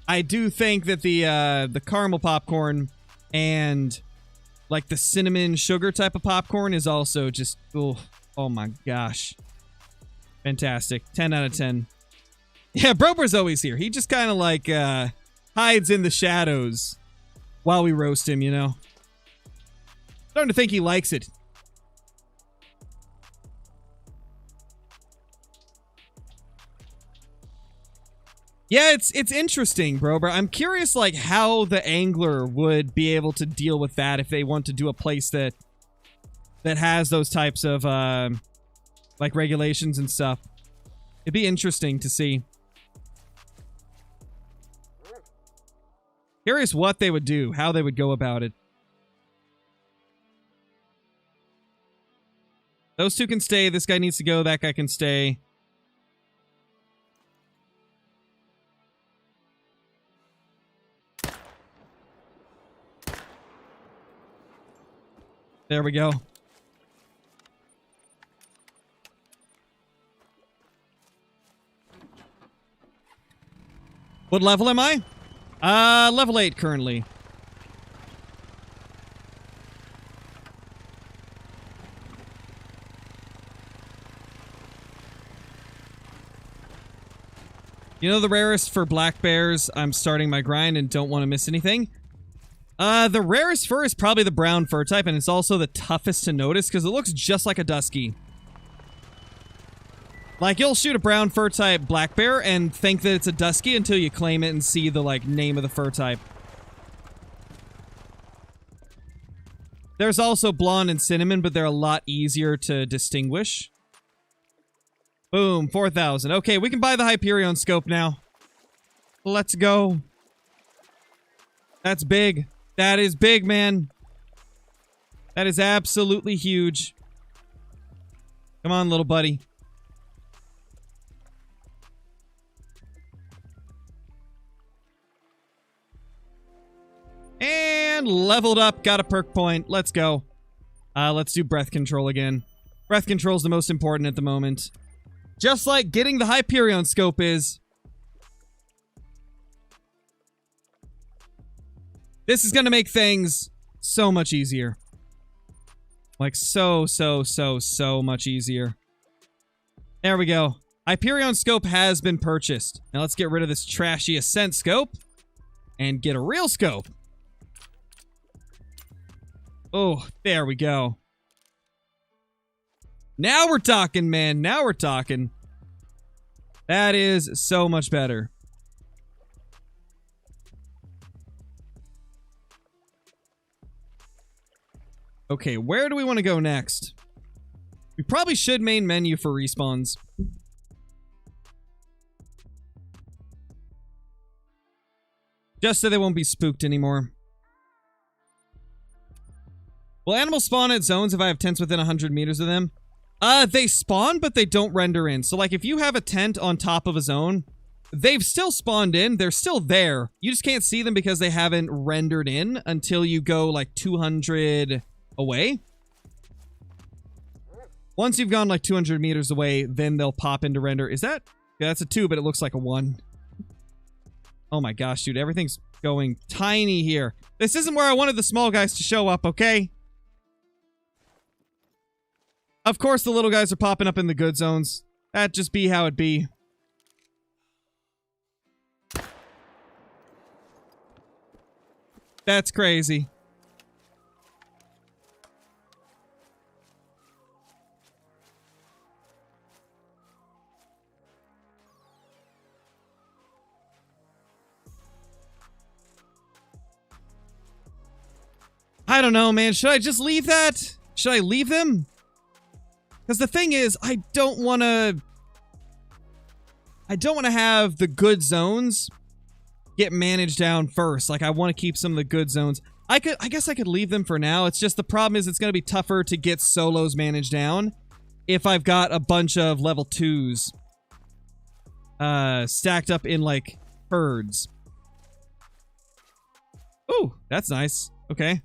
I do think that the caramel popcorn and like the cinnamon sugar type of popcorn is also just, oh my gosh. Fantastic. 10 out of 10. Yeah, Brober's always here. He just kind of like hides in the shadows while we roast him, you know? Starting to think he likes it. Yeah, it's interesting, Brober. I'm curious, like, how the angler would be able to deal with that if they want to do a place that has those types of, like, regulations and stuff. It'd be interesting to see. Curious what they would do, how they would go about it. Those two can stay. This guy needs to go. That guy can stay. There we go. What level am I? Level 8 currently. You know the rarest for black bears? I'm starting my grind and don't want to miss anything. The rarest fur is probably the brown fur type, and it's also the toughest to notice because it looks just like a dusky. Like, you'll shoot a brown fur type black bear and think that it's a dusky until you claim it and see the, like, name of the fur type. There's also blonde and cinnamon, but they're a lot easier to distinguish. Boom, 4,000. Okay, we can buy the Hyperion scope now. Let's go. That's big. That is big, man. That is absolutely huge. Come on, little buddy. And leveled up. Got a perk point. Let's go. Let's do breath control again. Breath control is the most important at the moment. Just like getting the Hyperion scope is. This is going to make things so much easier. Like, so much easier. There we go. Hyperion scope has been purchased. Now let's get rid of this trashy Ascent scope and get a real scope. Oh, there we go. Now we're talking, man. Now we're talking. That is so much better. Okay, where do we want to go next? We probably should main menu for respawns. Just so they won't be spooked anymore. Will animals spawn at zones if I have tents within 100 meters of them? They spawn, but they don't render in. So, like, if you have a tent on top of a zone, they've still spawned in. They're still there. You just can't see them because they haven't rendered in until you go, like, 200 away. Once you've gone, like, 200 meters away, then they'll pop into render. Is that? Yeah, that's a 2, but it looks like a 1. Oh my gosh, dude. Everything's going tiny here. This isn't where I wanted the small guys to show up, okay? Of course the little guys are popping up in the good zones. That'd just be how it be. That's crazy. I don't know, man. Should I just leave that? Should I leave them? Because the thing is, I don't want to have the good zones get managed down first. Like, I want to keep some of the good zones. I guess I could leave them for now. It's just the problem is it's going to be tougher to get solos managed down if I've got a bunch of level 2s stacked up in, like, herds. Ooh, that's nice. Okay.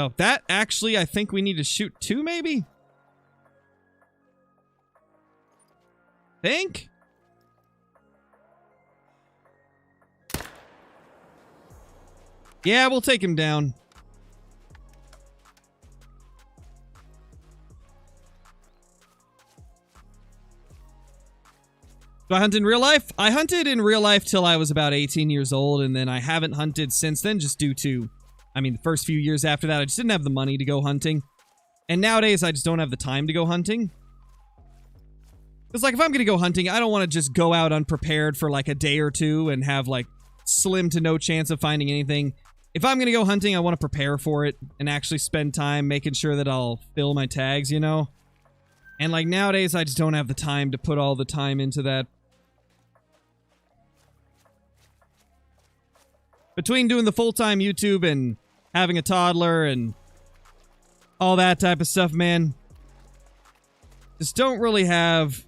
Oh, that actually, I think we need to shoot 2, maybe? Think? Yeah, we'll take him down. Do I hunt in real life? I hunted in real life till I was about 18 years old, and then I haven't hunted since then just due to, I mean, the first few years after that, I just didn't have the money to go hunting. And nowadays, I just don't have the time to go hunting. Because, like, if I'm going to go hunting, I don't want to just go out unprepared for, like, a day or two and have, like, slim to no chance of finding anything. If I'm going to go hunting, I want to prepare for it and actually spend time making sure that I'll fill my tags, you know? And, like, nowadays, I just don't have the time to put all the time into that. Between doing the full-time YouTube and having a toddler and all that type of stuff, man, just don't really have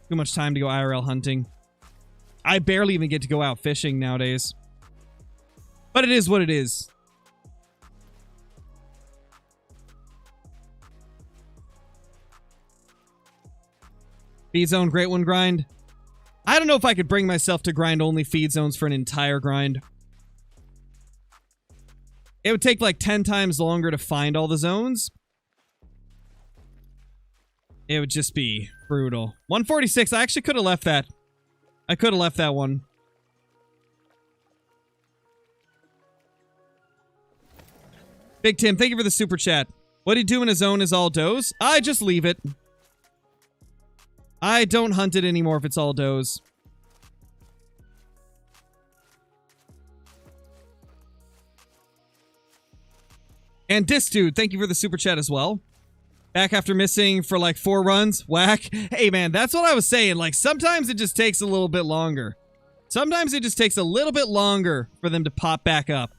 too much time to go IRL hunting. I barely even get to go out fishing nowadays. But it is what it is. Feed zone, great one grind. I don't know if I could bring myself to grind only feed zones for an entire grind. It would take like 10 times longer to find all the zones. It would just be brutal. 146, I actually could have left that. I could have left that one. Big Tim, thank you for the super chat. What do you do when a zone is all does? I just leave it. I don't hunt it anymore if it's all does. And Dis Dude, thank you for the super chat as well. Back after missing for like 4 runs. Whack. Hey man, that's what I was saying. Like sometimes it just takes a little bit longer. Sometimes it just takes a little bit longer for them to pop back up.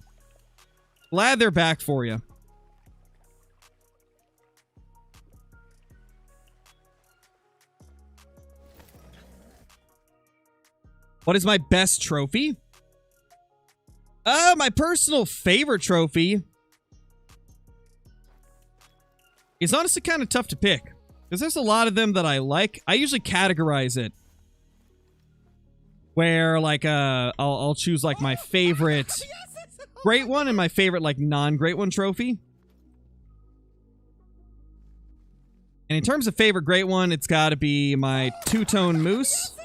Glad they're back for you. What is my best trophy? My personal favorite trophy. It's honestly kind of tough to pick. Because there's a lot of them that I like. I usually categorize it. Where, like, I'll choose, like, my favorite great one and my favorite, like, non-great one trophy. And in terms of favorite great one, it's got to be my two-tone moose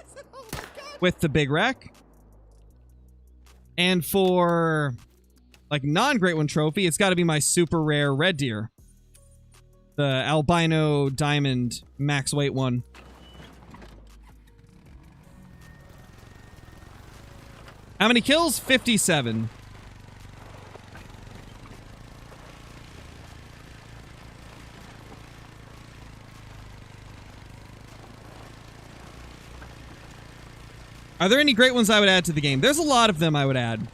with the big rack. And for, like, non-great one trophy, it's got to be my super rare red deer. The albino diamond max weight one. How many kills? 57. Are there any great ones I would add to the game? There's a lot of them I would add.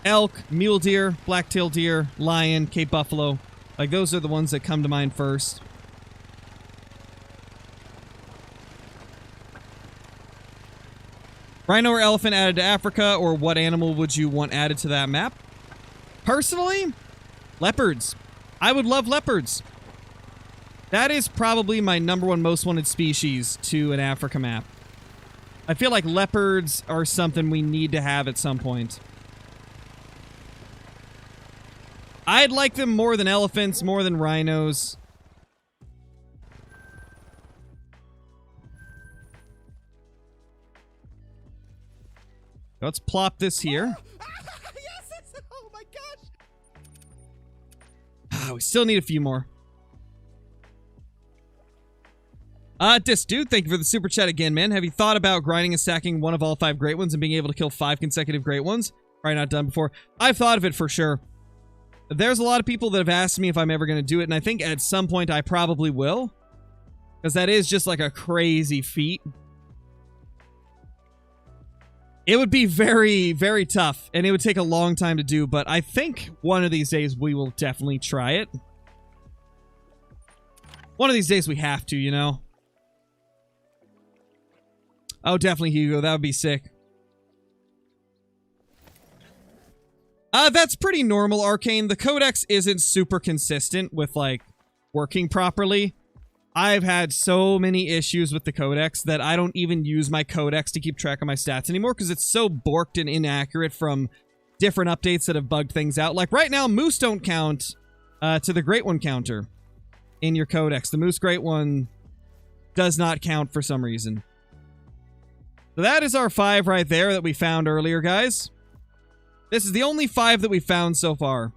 Elk, mule deer, black-tailed deer, lion, Cape buffalo. Like, those are the ones that come to mind first. Rhino or elephant added to Africa, or what animal would you want added to that map? Personally, leopards. I would love leopards. That is probably my #1 most wanted species to an Africa map. I feel like leopards are something we need to have at some point. I'd like them more than elephants, more than rhinos. Let's plop this here. Yes, oh my gosh. We still need a few more. Dis Dude, thank you for the super chat again, man. Have you thought about grinding and stacking one of all 5 great ones and being able to kill 5 consecutive great ones? Probably not done before. I've thought of it for sure. There's a lot of people that have asked me if I'm ever going to do it, and I think at some point I probably will. Because that is just like a crazy feat. It would be very, very tough, and it would take a long time to do, but I think one of these days we will definitely try it. One of these days we have to, you know? Oh, definitely, Hugo. That would be sick. That's pretty normal, Arcane. The codex isn't super consistent with, like, working properly. I've had so many issues with the codex that I don't even use my codex to keep track of my stats anymore because it's so borked and inaccurate from different updates that have bugged things out. Like right now, moose don't count to the Great One counter in your codex. The Moose Great One does not count for some reason. So that is our 5 right there that we found earlier, guys. This is the only 5 that we found so far.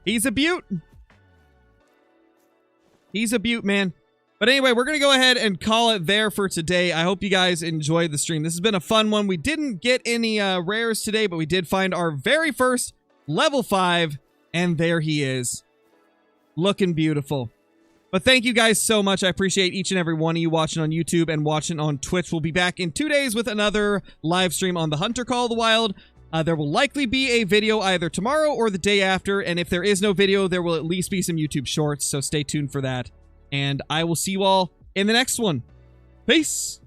He's a beaut. He's a beaut, man. But anyway, we're going to go ahead and call it there for today. I hope you guys enjoyed the stream. This has been a fun one. We didn't get any rares today, but we did find our very first level 5. And there he is. Looking beautiful. But thank you guys so much. I appreciate each and every one of you watching on YouTube and watching on Twitch. We'll be back in 2 days with another live stream on the Hunter Call of the Wild. There will likely be a video either tomorrow or the day after. And if there is no video, there will at least be some YouTube shorts. So stay tuned for that. And I will see you all in the next one. Peace.